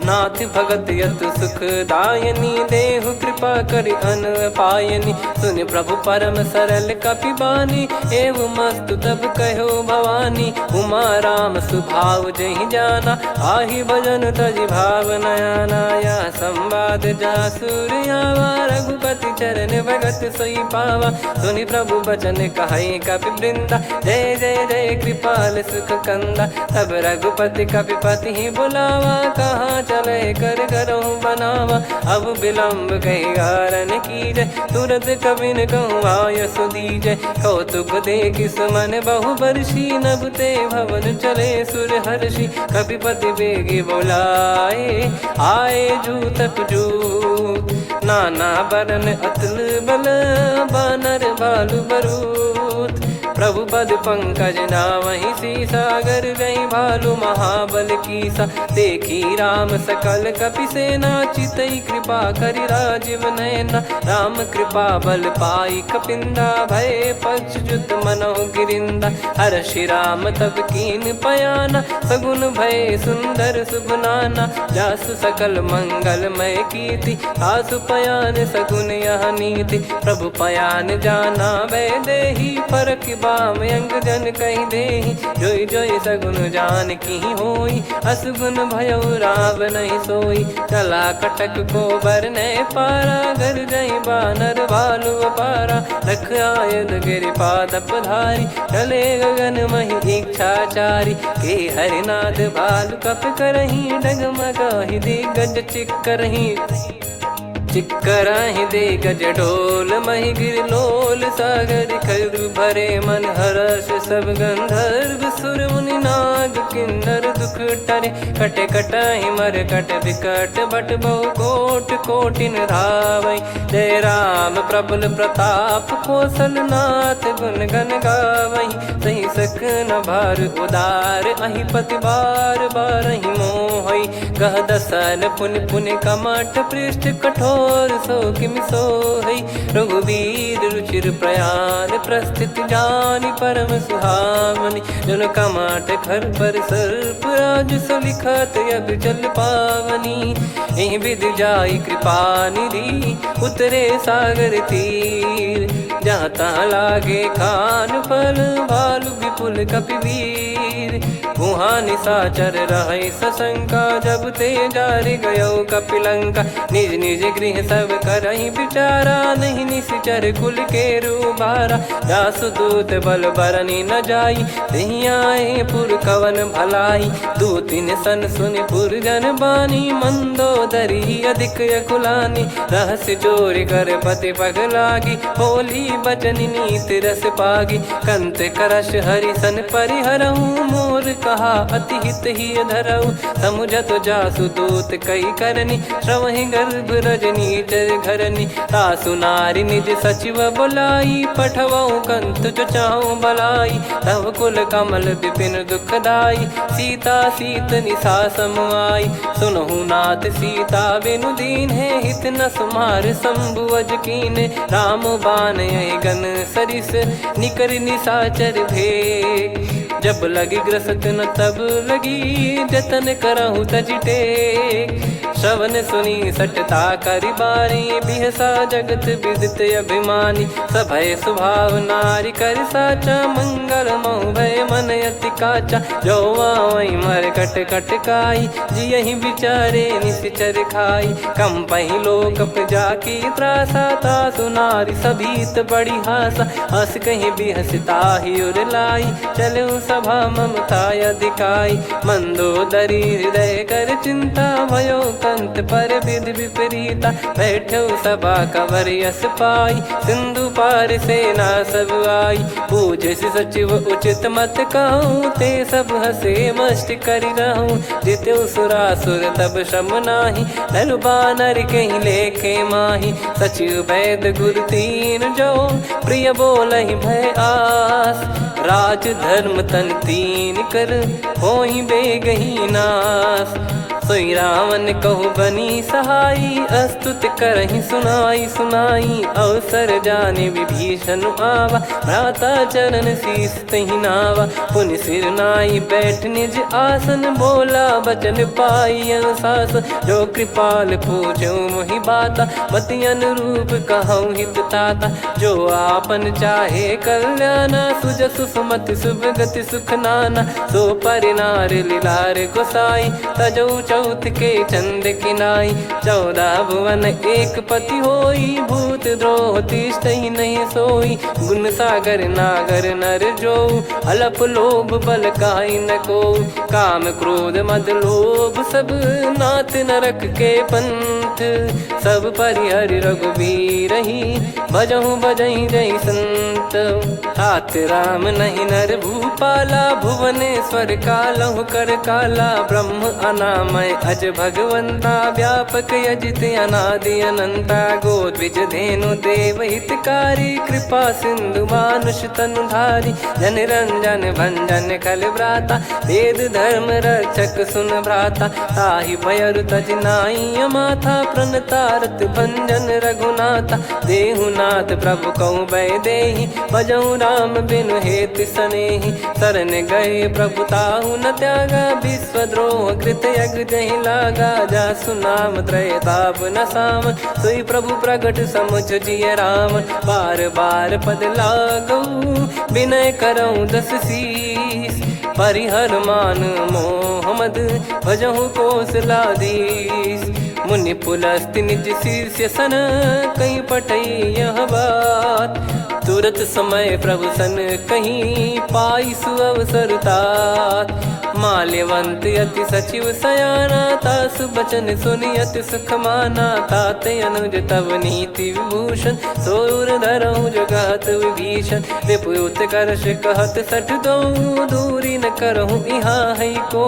नाथ भगत यत सुख दायनी देहु कृपा करि अन पायनी। सुन प्रभु परम सरल कपि बानी एवं मस्तु तब कहो भवानी। उमा राम सुभाव जहि जाना आहि भजन तजि भाव नयाना। या संवाद जासुर आवा रघुपति चरण भगत सोई पावा। सुनि प्रभु बचन कहै कपि वृंदा जय जय जय कृपाल सुख कंदा। तब रघुपति कपि पति ही बुलावा कहाँ चले कर करहु बनावा। अब विलम्ब कही कारण कीजय तुरंत कबिन कहूँ आयस दीजय। कौतुक देख सुमन बहु बरसी नभ ते भवन चले सुर हर्षि। कपिपति बेगी बोलाए आए जूतक जूत। नाना बरन अतुल बल बानर भालु बरूत। प्रभु पद पंकज नावहि सीसागर गई भालु महाबल कीसा। देखी राम सकल कपि सेना चितई कृपा करि राजीव नयना। राम कृपा बल पाई कपिंदा भय पक्ष जुत मनो गिरिंदा। हर्षि राम तब कीन पयाना सगुन भय सुंदर शुभ नाना। जासु सकल मंगलमय कीर्ति आसु पयान सगुन यह नीति। प्रभु पयान जाना वै देहि फरक बाम अंग जन कहि देहि। जोई जोई सगुन जान की होई असगुन भयो राव नहीं सोई। चला कटक को बरने पारा घर जई बानर भालु अपारा। लख आयद गिरिपाद पधारी चले गगन मही इच्छाचारी। के हरिनाथ भालु कप करही डगमगाहि दिग्गज चिक्करही। चिक्कराहि दे गज ढोल महि गिर सागर खर भरे मन हर्ष सब गंधर्व सुर मुनि नाथ। माग किन्नर दुख टरे। कटे कटहि मर कट विकट बट बहु कोट कोटिन धावै। जय राम प्रबल प्रताप कौशल नाथ गुण गण गावै। सही सक न भार उदार अहि पति बार बारहि मोहै। गह दसन पुन पुन कमठ पृष्ठ कठोर सो किम सोहै। रघुवीर रुचिर प्रयाण प्रस्थित जानि परम सुहावनि। जन कमठ खर पर सर्प राज सलिखत अब जल पावनी। एहि विधि जाई कृपा निधि उतरे सागर तीर। जहाँ तहाँ लागे खान फल भालु विपुल कपिवीर। वहाँ निशाचर रहै सशंका जब ते जारि गयो कपिलंका। निज निज गृह सब करहि विचारा नहीं निश्चर कुल के रूबारा। जासु दूत बल बरनि न जाई तेहि आए पुर कवन भलाई। दूतिन सन सुनि पुर जन बानी मंदोदरी अधिक अकुलानी। रहस्य चोरी कर पति पग लागी होली बचन नीति रस पागी। कंत करश हरिसन परिहरहु मोर कहा अति हित ही धरऊ। समुझत जासु दूत कई करनी श्रवहि गर्भ रजनी चर घरनी। तासु नारी निज सचिव बुलाई पठवऊ कंत जो चाहूं भलाई। तव कुल कमल विपिन दुखदाई सीता सीत निशा समुआई। सुनहु नाथ सीता बिनु दीन है हित न सुमार शंभु अज कीन। राम बाण गन सरिस निकर निशाचर भेग। जब लगी ग्रसत न तब लगी जतन करहु तज टेक। श्रवण सुनी सटता करि बारी बिहसा जगत विदित अभिमानी। सभय स्वभाव नारी कर साचा मंगल मऊ भय मन अति काचा। जो आवै मर कट कट काई जियहि विचारे निश्चर खाई। कम पहि लोक जाकी त्रासा तासु नारी सभीत बड़ी हासा। हस कहीं बिहसता ही उर लाई चलऊ सभा ममता अधिकाई। मंदोदरी हृदय कर चिंता भयो कंत पर विधि विपरीता। बैठो सभा कवर यस पाई सिंधु पार सेना सब आई। पूजे सचिव उचित मत कहूँ ते सब हसे मस्त करि रहूँ। जित्यु सुरासुर तब श्रम नाही नल बानर कहीं लेखे माही। सचिव वैद गुरु तीन जो प्रिय बोलहि भय आस। राज धर्म तन तीन कर होई बेगही नास। सोई रावण कहु बनी सहाई अस्तुत करहि सुनाई सुनाई। अवसर जाने विभीषण आवा भ्राता चरण शीस तहि नावा। पुनि सिर नाई बैठ निज आसन बोला बचन पाई अनुशासन। जो कृपाल पूछो मोहि बाता मति अनुरूप कहूँ हित ताता। जो आपन चाहे कल्याणा सुजसु सुमति शुभ गति सुख नाना। सो परिनार लीलार गोसाई तजौ चौथ के चंद किनाई। 14 भुवन एक पति होई भूत द्रोह तिष्ठहि नहीं सोई। गुण सागर नागर नर जो अलप लोभ बल काई न को। काम क्रोध मद लोभ सब नाथ नरक के पंथ। सब परिहरि रघुबीर ही भजहु भजहि जय संत। तात राम नहीं नर भूपाला भुवनेश्वर कालहु कर काला। ब्रह्म अनामय अज भगवंता व्यापक यजित अनादि अनंता। गोद्विज धेनु देव हितकारी कृपा सिंधु मानुष तनुधारी। जन रंजन भंजन खल भ्राता वेद धर्म रक्षक सुन भ्राता। ताहि भयरु तज नाई माथा प्रणतारत भंजन रघुनाथा। देहुनाथ प्रभु कहु भय देहि भजहु राम बिनु हेत सनेहि। शरण गए प्रभु ताहु न त्यागा विश्वद्रोह कृत यज्ञ जहि लागा। जासु नाम त्रय ताप न सावन सोई प्रभु प्रगट समुझ जिय राम। बार बार पद लागऊ विनय करऊँ 10 शीस। परिहर मान मोह मद भजहु कौशलाधीश। मुनि पुलस्त्य निज शीर्ष सन कहीं पठई यह बात। तुरत समय प्रभु सन कहीं पाई सुअवसर तात। माल्यवंत अति सचिव सयाना, तासु बचन सुनि अति सुख माना। ताते अनुज तब नीति विभूषण, सोर धरहु जगत विभीषण। रिपुत करश कहत सठ दो, दूरी न करहु इहाँ है को।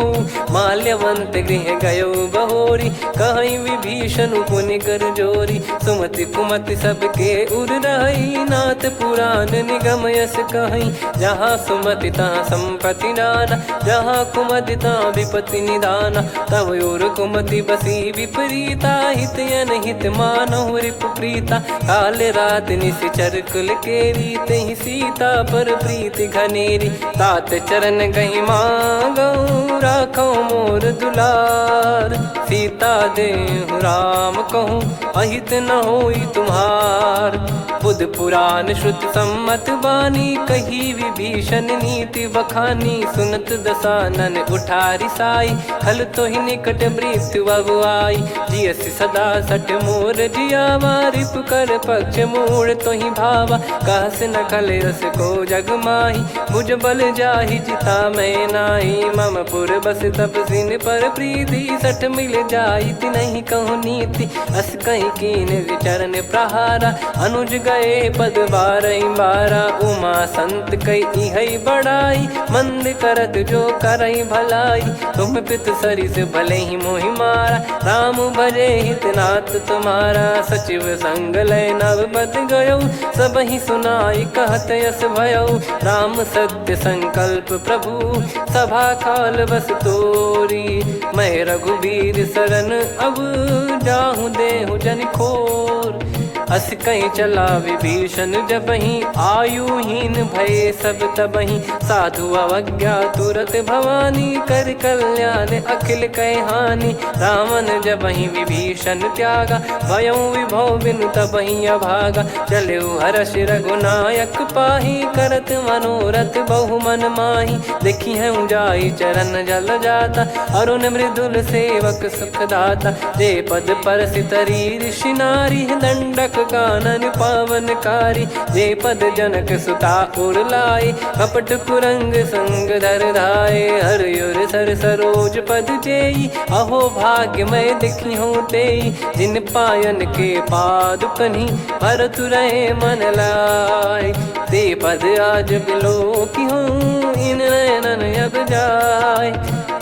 माल्यवंत गृह गयो बहोरी, कहीं विभीषण पुनि कर जोरी। सुमति कुमति सबके उर रही, नाथ पुराण निगम यस कहीं। जहाँ सुमति तहाँ संपत्ति नाना, जहाँ कुमति तहाँ विपत्ति निदाना। तब और कुमति बसी विपरीता, हित अनहित मानहु रिपु प्रीता। काल रात निश्चर कुल केरी, तहि सीता पर प्रीति घनेरी। तात चरण गही मांगऊ, राखो मोर दुलार। सीता देहु राम कहूँ, अहित न होई तुम्हार। बुध पुराण श्रुत सम्मत बानी, कही विभीषण नीति बखानी। सुनत दसानन उठारी साई, खल तो ही निकट मृत्यु अब आई। जियस सदा सठ मोर जियावा, रिप कर पक्ष मूड़ तो ही भावा। कहस न खल रस को जग माही, भुज बल जाहि जिता मैं नाही। मम पुर बस तब सिन पर प्रीति, सठ मिल जाई नहीं कहूँ नीति। अस कहीं कीन विचरण प्रहारा, अनुज गए पद बारही बारा। उमा संत कई है बड़ाई, मंद करत जो करई भलाई। तुम पित सरिस भले ही मोहि मारा, राम भजे हितनाथ तुम्हारा। सचिव संग लय नव बद गयो, सब ही सुनाई कहत यस भयो। राम सत्य संकल्प प्रभु, सभा काल बस तोरी। मैं रघुबीर शरण अब, जाहूँ देहु जन खोर। अस कहीं चला विभीषण जबहि, आयुहीन भय सब तबहि। साधु अवज्ञा तुरत भवानी, कर कल्याण अखिल कह हानि। रावण जबहि विभीषण त्यागा, भयउ विभव बिनु तबहि अभागा। चलऊ हर्ष रघुनायक पाही, करत मनोरथ बहु मन माही। देखी हूँ जाई चरण जल जाता, अरुण मृदुल सेवक सुखदाता। जे पद पर सितरी ऋषि नारी, दंडक कानन पावनकारी। जे पद जनक सुता उर लाए, कपट कुरंग संग धर धाये। हरियुर सर सरोज पद जेई, अहो भाग्य मैं दिखी हूँ तेई। जिन पायन के पाद कन्ही, भरत रहे मन लाए। ते पद आज बिलो की हूँ, इन नयनन अब जाय।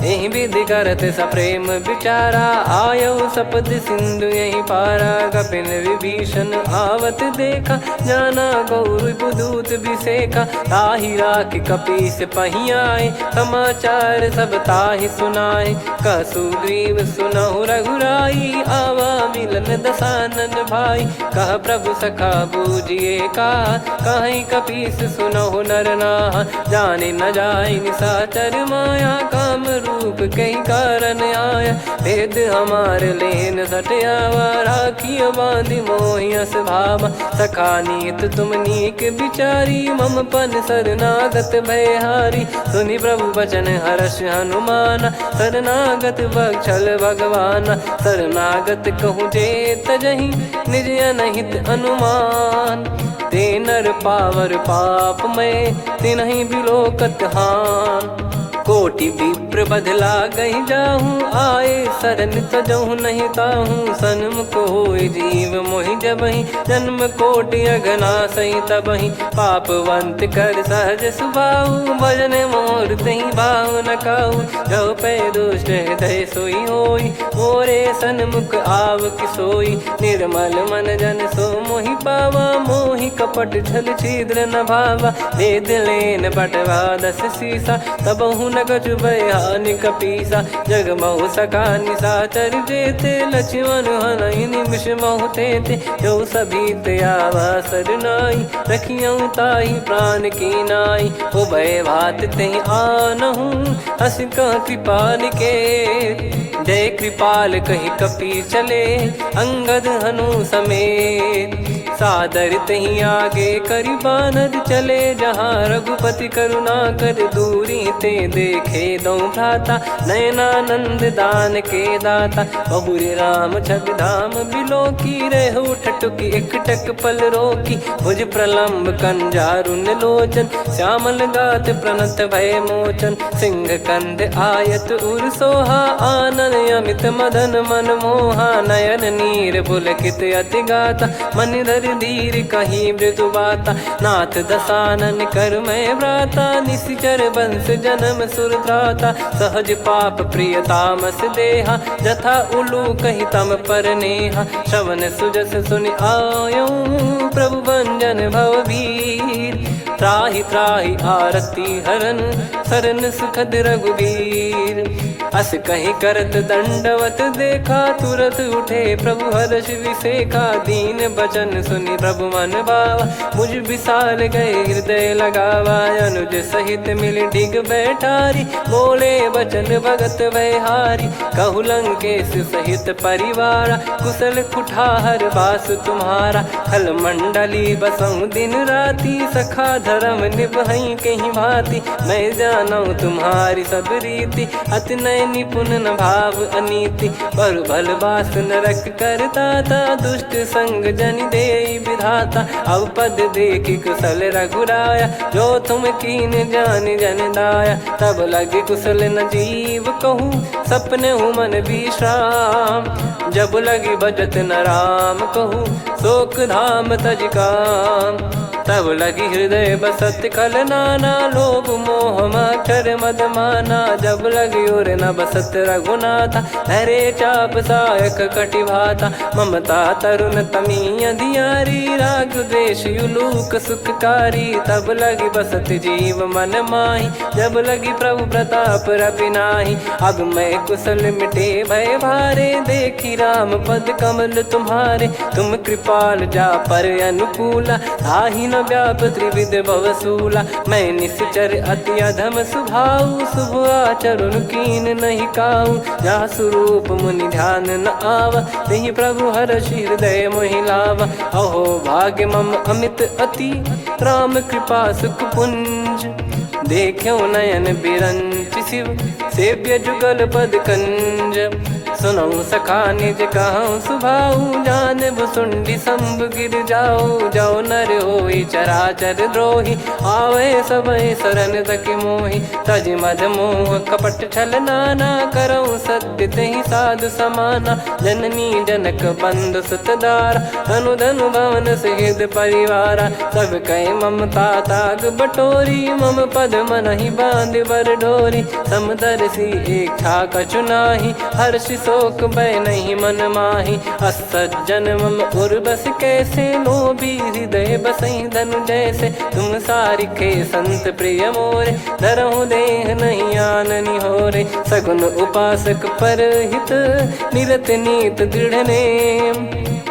यही विधि करत सप्रेम विचारा, आयो सपद सिंधु यही पारा। कपिन विभीषण आवत देखा, जाना गौर बुदूत विसेखा। ताहि राख कपीस पही आए, समाचार सब ताहि सुनाए। कह सुग्रीव सुनहु रघुराई, आवा मिलन दसानन भाई। कह प्रभु सखा बूझिए का, कहीं कपीस सुनहु नर नाहा। जाने न जाय निशाचर माया, काम रूप कई कारण आया। भेद हमार लेन सटयावा, राखियो बांधि मोहियस भावा। सखा नीत तुम नीक विचारी, मम पन शरणागत भयहारी। सुनि प्रभु वचन हर्ष हनुमाना, शरणागत बक्षल भगवाना। शरणागत कहूँ जे तजहि, निज अनहित अनुमान। ते नर पावर पाप में, तिन्हि बिलोकत हान। कोटि विप्र बदला गई जाहूँ, आए शरण तजहु नहीं ताहूँ। सन्मुख होय जीव मोहि जबहि, जन्म कोटि अगना सही तबहि। पापवंत कर सहज सुभाऊ, भजन मोर तहि भाव न काऊ। जो पै दुष्ट हृदय सोई होई, मोरे सन्मुख आव किसोई। निर्मल मन जन सो मोहि पावा, मोहि कपट छल छिद्र न भावा। वेद लेन बटवा दस सीसा, तबहु न कछु भयानि कपीसा। जग महु सखा निशाचर जेते, लक्ष्मण हनहि निमिष महु तेते। जो सभी त्यावा सरनाई, रखियऊ ताहि प्राण की नाई। उभय भात तेहि आनहु, हस कह कृपाल के। जय कृपाल कहि कपि चले, अंगद हनु समेत। सादर तही आगे करी बानर चले जहाँ रघुपति करुणा कर दूरी ते देखे दो भ्राता नयनानंद दान के दाता बहुरे राम जगधाम बिलो की रेहु ठटुकी एक टक पल रोकी भुज प्रलंब कंजारुन लोचन श्यामल गात प्रणत भय मोचन सिंह कंद आयत उर सोहा आनन अमित मदन मन मोहा नयन नीर पुलकित अति गाता मन धर धीर कहीं मृदु बाता नाथ दसानन कर मैं भ्राता निशिचर वंश जन्म सुर त्राता सहज पाप प्रिय तामस देहा जथा उलू कही तम पर नेहा श्रवण सुजस सुनि आयो प्रभु भंजन भववीर त्राहि त्राहि आरती हरन सरन सुखद रघुवीर अस कहीं करत दंडवत देखा तुरत उठे प्रभु हर्ष विसेखा दीन बचन सुनि प्रभु मन भावा मुझ विसाल गए हृदय लगावा अनुज सहित मिल डिग बैठारी बोले बचन भगत वैहारी कहु लंकेश सहित परिवारा कुशल कुठार बास तुम्हारा खल मंडली बसऊं दिन राती सखा धर्म निभई कहीं भांति मैं जानू तुम्हारी सब रीति अति नय निपुण न भाव अनीति पर भल बास नरक करता था दुष्ट संग जन दे विधाता अब पद देखी कुशल रघुराया जो तुम कीन जान जन दाया तब लगे कुशल न जीव कहूँ सपने हूँ मन विश्राम जब लगी भजत न राम कहूँ शोक धाम तज काम तब लगी हृदय बसत खल नाना लोभ मोह मक्षर मद माना जब लगी और न बसत रघुनाथा हरे चाप सायक कटि भाता ममता तरुण तमी अधियारी राग द्वेष युलूक सुखकारी तब लगी बसत जीव मन माही जब लगी प्रभु प्रताप रवि नाही अब मैं कुशल मिटे भय भारे देखी राम पद कमल तुम्हारे तुम कृपाल जा पर अनुकूला आही न व्याप त्रिविध भवसूला मैं निश्चर अति अधम सुभाऊ शुभ आचरण कीन नहीं काऊ जहाँ स्वरूप मुनि ध्यान न आवा नहीं प्रभु हर्ष हृदय मोहिलावा अहो भाग्य मम अमित अति राम कृपा सुख पुंज देखो नयन बिरंच शिव सेव्य जुगल पद कंज सुनऊ सखा निज कहूँ सुभाऊ जान भुसुंडी संभ गिर जाओ जाओ नर होई चराचर द्रोही आवे सबय शरण तक मोहि तज मद मोह कपट छल नाना करऊँ सत्य तहि साधु समाना जननी जनक बंधु सुतदार धनु धनु भवन सहित परिवारा सब कहे ममता ताग बटोरी मम पद मन ही बांध बर डोरी समदर्शी इच्छा कछु नाही हर्षि शोक भय नहीं मन माही असज्जन मम उर बस कैसे लोभी हृदय बसई धनु जैसे तुम सारिखे संत प्रिय मोरे धरहु देह नहीं आननी होरे सगुन उपासक पर हित निरत नीत दृढ़ नेम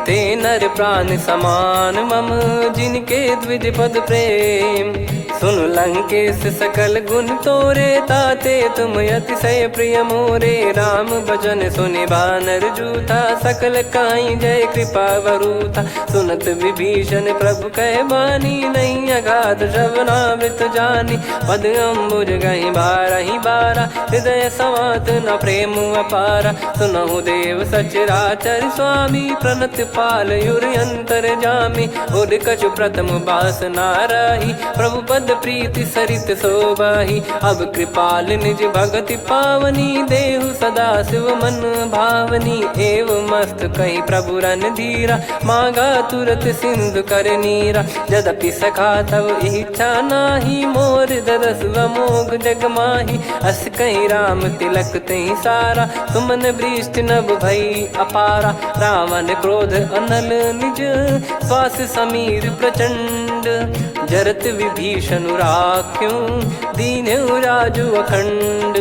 ते नर प्राण समान मम जिनके द्विज पद प्रेम सुन लंकेश सकल गुण तोरे ताते तुम अतिशय प्रिय मोरे राम भजन सुनि बानर जूथा सकल काई जय कृपा वरूथा सुनत विभीषण प्रभु कह बानी नहीं अगाध श्रवणामृत जानी पद अम्बुज गहि बारहि बारा हृदय समात न प्रेम अपारा सुनहु देव सचराचर स्वामी प्रणत पाल युर अंतर जामी उद कछु प्रथम बास नाराही प्रभु पद प्रीति सरित शोभाही अब कृपाल निज भगति पावनी देहु सदा शिव मन भावनी एव मस्त कही प्रभु रन धीरा मांगा तुरत सिंधु कर नीरा यद्यपि सखा तब इच्छा नाही मोर दरस मोग जग माही अस कहीं राम तिलक तही सारा सुमन वृष्ट नभ भई अपारा रावण क्रोध अनल निज श्वास समीर प्रचंड जरत विभीषण राख्यों दीन राजु अखंड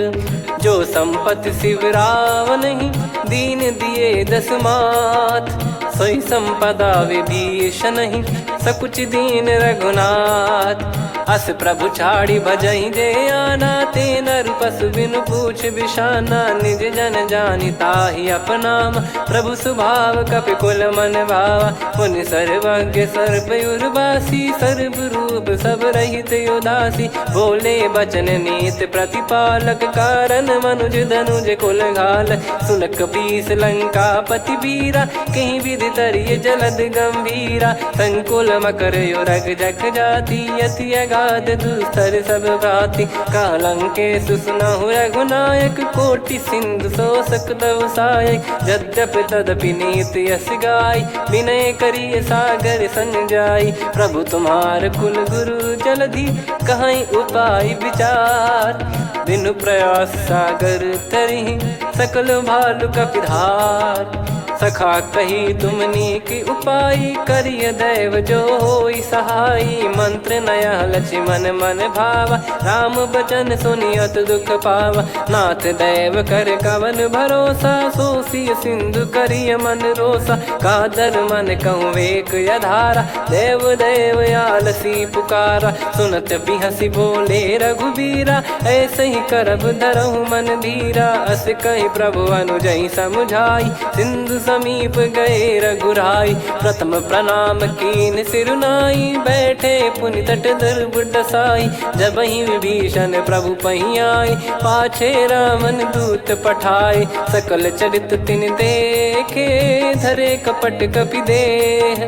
जो संपत्ति शिव रावण ही दीन दिए दस मात सोई संपदा विभीषण ही सकुच दीन रघुनाथ अस प्रभु छाड़ी भजई जे आना, ते नर पशु बिनु पूछ बिशाना। निज जन जानि ताहि अपनाम, प्रभु स्वभाव कपि कुल मन भावा। मुनि सर्वज्ञ सर्प उर्वासी, सर्व रूप सब रहित उदासी। बोले बचन नीत प्रतिपालक, कारण मनुज धनुज कुल घाल। सुन कपीस लंका पति वीरा, कहीं विधि तरिय जलद गंभीरा। संकुल मकर युरग जख जाति, अति अगाध दुस्तर सब भांति। कालंकेश सुनहु रघुनायक, कोटि सिंधु शोषक तव सहायक। यद्यपि तदपि नीति यस गाय, विनय करिय सागर सन जाई। प्रभु तुम्हार कुल गुरु जलधि, कहीं उपाय विचार। बिनु प्रयास सागर तरिहि, सकल भालु कपिधार। सखा कही तुमनी की उपाय, करिय दैव जो होई सहाई। मंत्र नया लक्ष्मण मन भावा, राम बचन सुनियत दुख पावा। नाथ दैव कर कवन भरोसा, सोसी सिंधु करिय मन रोसा। कादर मन कहूँ वेक यधारा, देव देव आलसी पुकारा। सुनत बिहसी बोले रघुबीरा, ऐसे ही करब धरहु मन धीरा। अस कही प्रभु अनुजई समुझाई, सिंधु समीप गए रघुराई। प्रथम प्रणाम कीन सिरुनाई, बैठे पुनि तट दर्भ डसाई। जब ही विभीषण प्रभु पही आए, पाछे रामन दूत पठाए। सकल चरित तिन देखे, धरे कपट कपि देह।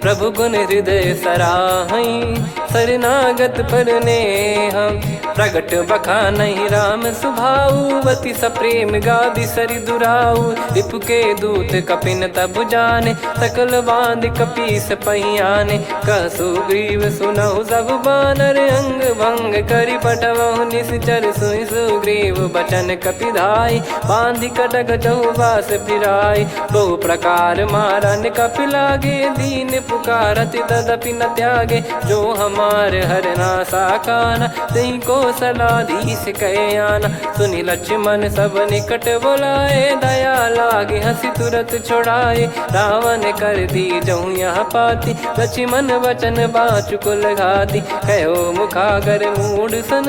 प्रभु गुण हृदय सराहई, शरणागत पर नेह। प्रगट बखानहि राम सुभाऊ, अति सप्रेम गावि सरि दुराऊ। रिपु के दूत कपिन तब जाने, सकल बांध कपीस पहियाने। कह सुग्रीव सुनहु सब बानर, अंग भंग करि पठवहु निश्चर। सुनि सुग्रीव बचन कपिधाई, बांधि कटक चहुबास फिराई। बहु प्रकार मारन कपि लागे, दीन पुकारत तदपि न त्यागे। जो हमार हरनासा काना, तहि को सलाधीश कहे आना। सुनि लक्ष्मण सब निकट बोलाए, दया लागे हंसी तुरत छोड़ाए। रावण कर दी जहु यहाँ पाती, लक्ष्मण वचन बाचु कुल घाती। कहो मुखागर मूढ़ सन,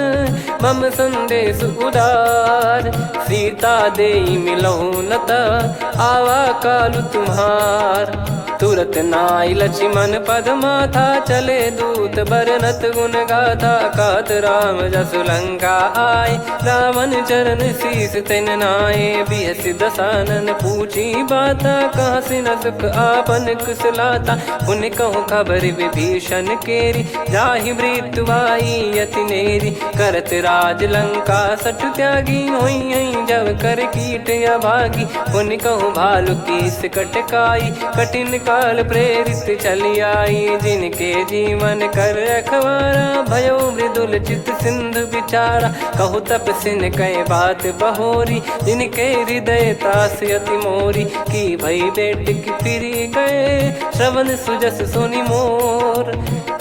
मम संदेश उदार। सीता देई मिलहु नता, आवा कालु तुम्हार। तुरत नाई लक्ष्मण पद माथा, चले दूत बरनत गुण गाथा। कहत राम जसु लंका आए, रावण चरण शीस तिन नाये। बिहसि दसानन पूछी बाता, कहाँ से न सुख आपन कुशलाता। पुनि कहूँ खबर विभीषण केरी, जाहि मृत्यु आई अति नेरी। करत राज लंका सठ त्यागी, होई जब कर कीट अभागी। पुनि कहूँ भालु कीस कटकाई, कठिन काल प्रेरित चली आई। जिनके जीवन कर रखवारा, भयो मृदुल चित सिंधु विचारा। कहु तपसिन कह बात बहोरी, जिनके हृदय तास अति मोरी। की भई बेट की फिरी गए, श्रवण सुजस सुनि मोर।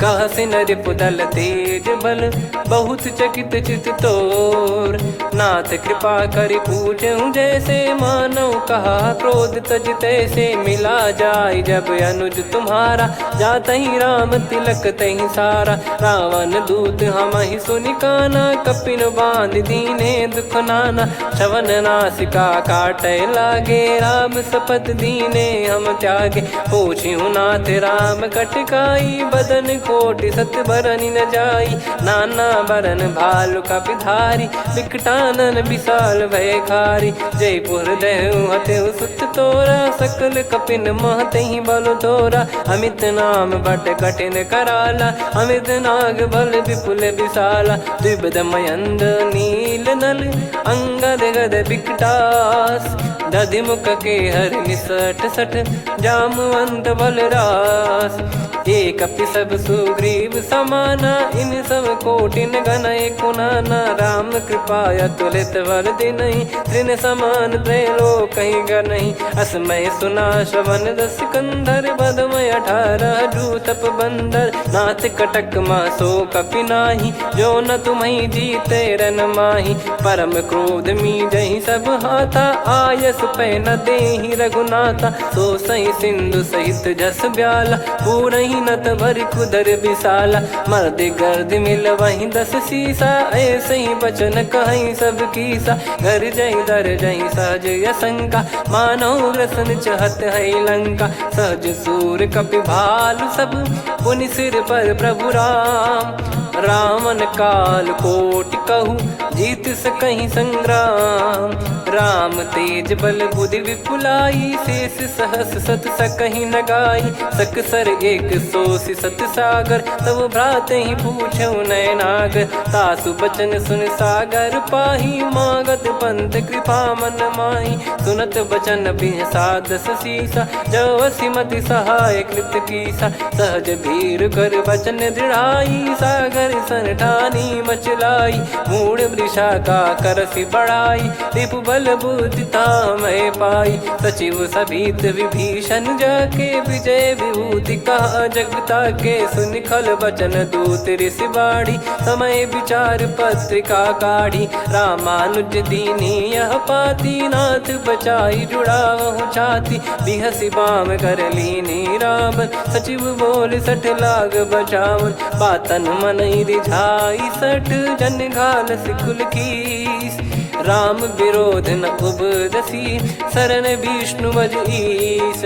कह सिन रिपुदल तेज बल, बहुत चकित चित तोर। नाथ कृपा करि पूछहु जैसे, मानव कहा क्रोध तज तैसे। मिला जाय जब अनुज तुम्हारा, जातहि राम तिलक तहि सारा। रावण दूत हमहि सुनि काना, कपिन बांध दीने दुख नाना। श्रवण नासिका काटय लागे, राम शपथ दीने हम त्यागे। पूछिहु नाथ राम कटकाई, बदन कोटि सत बरनि न जाई। नाना बरन भालु कपिधारी, विकटानन विशाल भयकारी। जयपुर देहु हतेहु सुत तोरा, सकल कपिन महतहि बल तोरा। अमित नाम बट कठिन कराला, अमित नाग बल विपुल विशाला। द्विविध मयंद नील नल, अंगद गद विकटास। दधिमुख के हर निसठ सठ, जामवंत बलरास। एक कपि सब सुग्रीव समाना, इन सब कोटिन गणय कुनाना। राम कृपा अतुलित बल दिनहि, तृण समान त्रैलोकहि गणहि। असमय सुना श्रवण दस कंधर, बदमय 18 जूतप बंदर। नाथ कटक मासो कपि नाही, जो न तुम्हि जीते रन माही। परम क्रोध मीजहि सब हाथा, आयस पै न देहि रघुनाथा। सो सही सिंधु सहित जस ब्याला, पूरहि मेहनत भर कुदर विशाला, मर्द गर्द मिल वहीं 10 शीशा, ऐसे ही बचन कहीं सब कीसा, घर जई दर जई सहज असंका, मानव रसन चहत है लंका, सहज सूर कपि भालु सब, पुनि सिर पर प्रभु राम, रावण काल कोटि कहूँ जीत सकहीं संग्राम, राम तेज बल बुद्धि विपुलाई, शेष सहस सत सकहीं न गाई, सकसर एक सोसी सत सागर, तब भ्रात ही पूछो नयनागर, तासु बचन सुन सागर पाही, मागत पंथ कृपा मन माही, सुनत बचन बिहसा 10 शीसा, जो सिमति सहाय कृत कीसा, सहज भीर कर बचन दृढ़ाई, सागर सन ठानी मचलाई, मूड वृषा का करसी बढ़ाई, रिपु बल बुद्धिता मैं पाई, सचिव सभीत विभीषण जाके, विजय विभूति कहा जगता के, सुन खल बचन दूत ऋषि बाड़ी, समय विचार पत्रिका काढ़ी, रामानुज दीनी यह पाती, नाथ बचाई जुड़ावहु छाती, बिहसी बाम कर लीनी राम, सचिव बोल 60 लाग बचावन, बातन मन रिझाई 60 जन घाल सिकुल कीस, राम विरोध न उपदसी, शरण विष्णु बज ईस,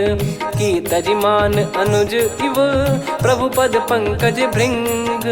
की तजिमान अनुज इव, प्रभु पद पंकज भृंग,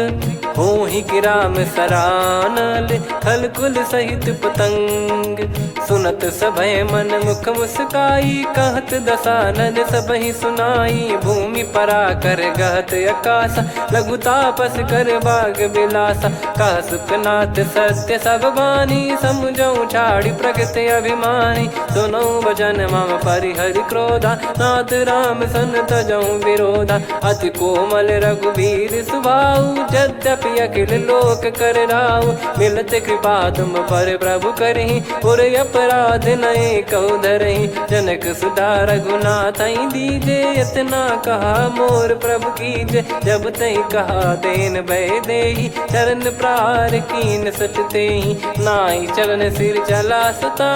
होहि कि राम सरानल, खल कुल सहित पतंग, सुनत सभय मन मुख मुस्काई, कहत दसानन सबहि सुनाई, भूमि परा कर गहत आकाश, लघु तापस कर बाग बिलासा, कह सुखनाथ सत्य सब बानी, समुझौ छाड़ी प्रगति अभिमानी, सुनो भजन मम परिहरि क्रोधा, नाथ राम सन तजौ विरोधा, अति कोमल रघुवीर सुभाऊ, यद्यपि अखिल लोक कर राऊ, मिलत कृपा तुम पर प्रभु करहि, पुर अपराध नए कौ धरहि, जनक सुधा रघुनाथ दीजे, इतना कहा मोर प्रभु कीजे, जब तई कहा देन भय देहि, चरण प्रार कीन सट तेहि, नाई चरण सिर चला सता,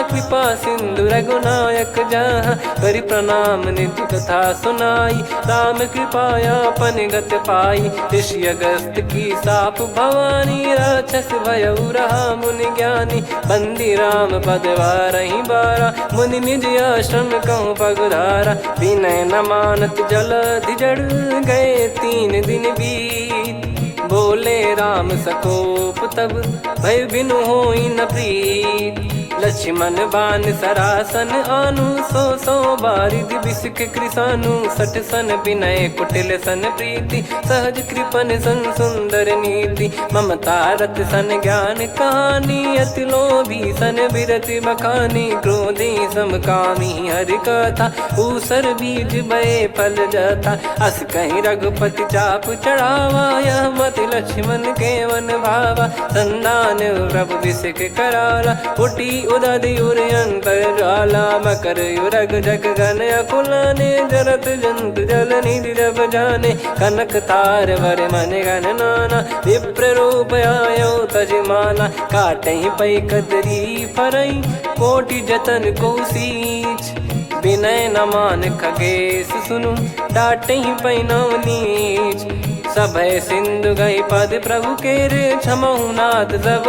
कृपा सिंधु रघुनायक जहाँ, करि प्रणाम नित्य कथा सुनाई, राम कृपाया पन गत पाई, ऋषि अगस्त की साप भवानी, राक्षस भयउ रहा मुनि ज्ञानी, बंदी राम पद वारहि बारा, मुनि निज आश्रम कहूँ पगधारा, विनय न मानत जलधि जड़, गए 3 दिन बीत, बोले राम सकोप तब, भय बिनु होई न प्रीत, लक्ष्मण बान सरासन आनु, 100 बारिद बिसक कृसानु, 60 सन विनय कुटिल सन प्रीति, सहज कृपन सन सुंदर नीति, ममता रत सन ज्ञान कहानी, अति लोभी सन बिरति बखानी, क्रोधी समकामी हरि कथा, ऊसर बीज बये फल जथा, अस कहीं रघुपति चाप चढ़ावा, यह मत लक्ष्मण के वन भावा, संदान प्रभु बिसक कराला, उठी उदधि उर अंतर ज्वाला, मकर युरग जग गन अकुलाने, जरत जंत जल निधि जब जाने, कनक तार वर मन गण नाना, विप्र रूप आयो तजमाना, काटहि पै कदरी फरई, कोटि जतन को सींच, विनय न मान खगेश सुनु, डांटहि पै नव नीच, सभय सिंधु गई पद प्रभु केरे, क्षमहु नाथ सब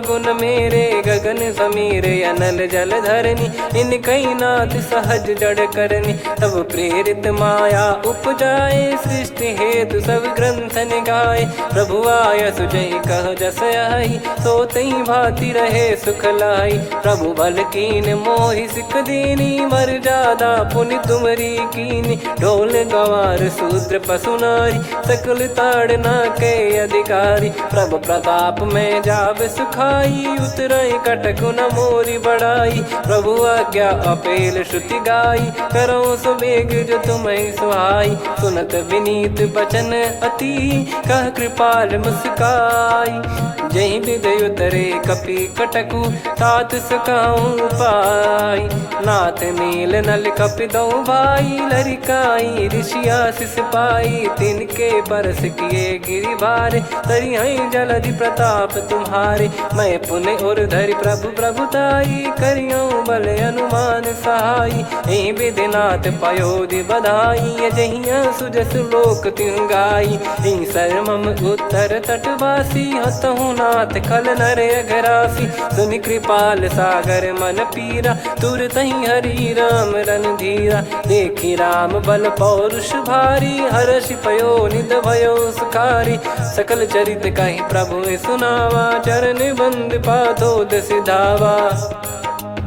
गुण मेरे, गगन समीरे अनल जल धरनी, इनकई नाथ सहज जड़ करनी, तब प्रेरित माया उपजाए, सृष्टि हेतु सब ग्रंथ निगाए, प्रभु आय सुजई कह जस आई, सोतई भांति रहे सुख लाई, प्रभु बल कीन मोहि सिख दीनी, मर्यादा पुनि तुमरी कीनी, ढोल गवार शूद्र पशु नारी, सकल ताड़ना के अधिकारी, प्रभु प्रताप में जाव सुखाई, उतरई कटक न मोरी बढ़ाई, प्रभु आज्ञा अपेल श्रुति गाई, करो सुबेग जो तुम्हें सुहाई, सुनत विनीत बचन अति, कह कृपाल मुस्काई, जही विधि उतरे कपि कटकु तात सकाऊं पाई। नाथ नील नल कपि दो भाई लरिकाई ऋषिया शिष पाई। तिनके परस किए गिरि भारे तरिहई जलधि प्रताप तुम्हारे। मैं पुण्य और धरि प्रभु प्रभुताई करियऊं बल अनुमान सहाई। एहि विधि नाथ पयोधि बधाई जहिया सुजस लोक तिहु गाई। एहि सरमम उत्तर तटवासी हतहु नाथ खल नर अघरासी। सुनि कृपाल सागर मन पीरा तुरत ही हरि राम रणधीरा। देखी राम बल पौरुष भारी हर्षि पयो निध भयो सुखारी। सकल चरित कहि प्रभु सुनावा चरण बंद पादोद सिधावा।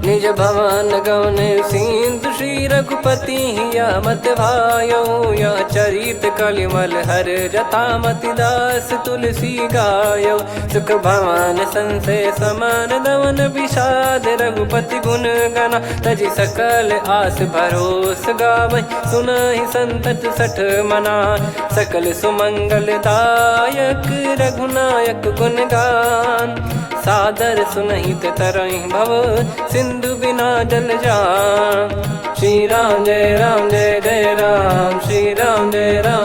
निज भवन गवन सिंधु श्री रघुपति या मत भायो। या चरित कलिमल हर जथा मति दास तुलसी गायो। सुख भवन संशय समान दवन विषाद रघुपति गुण गना। तजि सकल आस भरोस गावै सुनहि संतत सठ मना। सकल सुमंगल दायक रघुनायक गुण गान। सादर सुनहित तरहि भव सिंधु बिना जल जान। श्री राम जय राम जय जय राम। श्री राम जय राम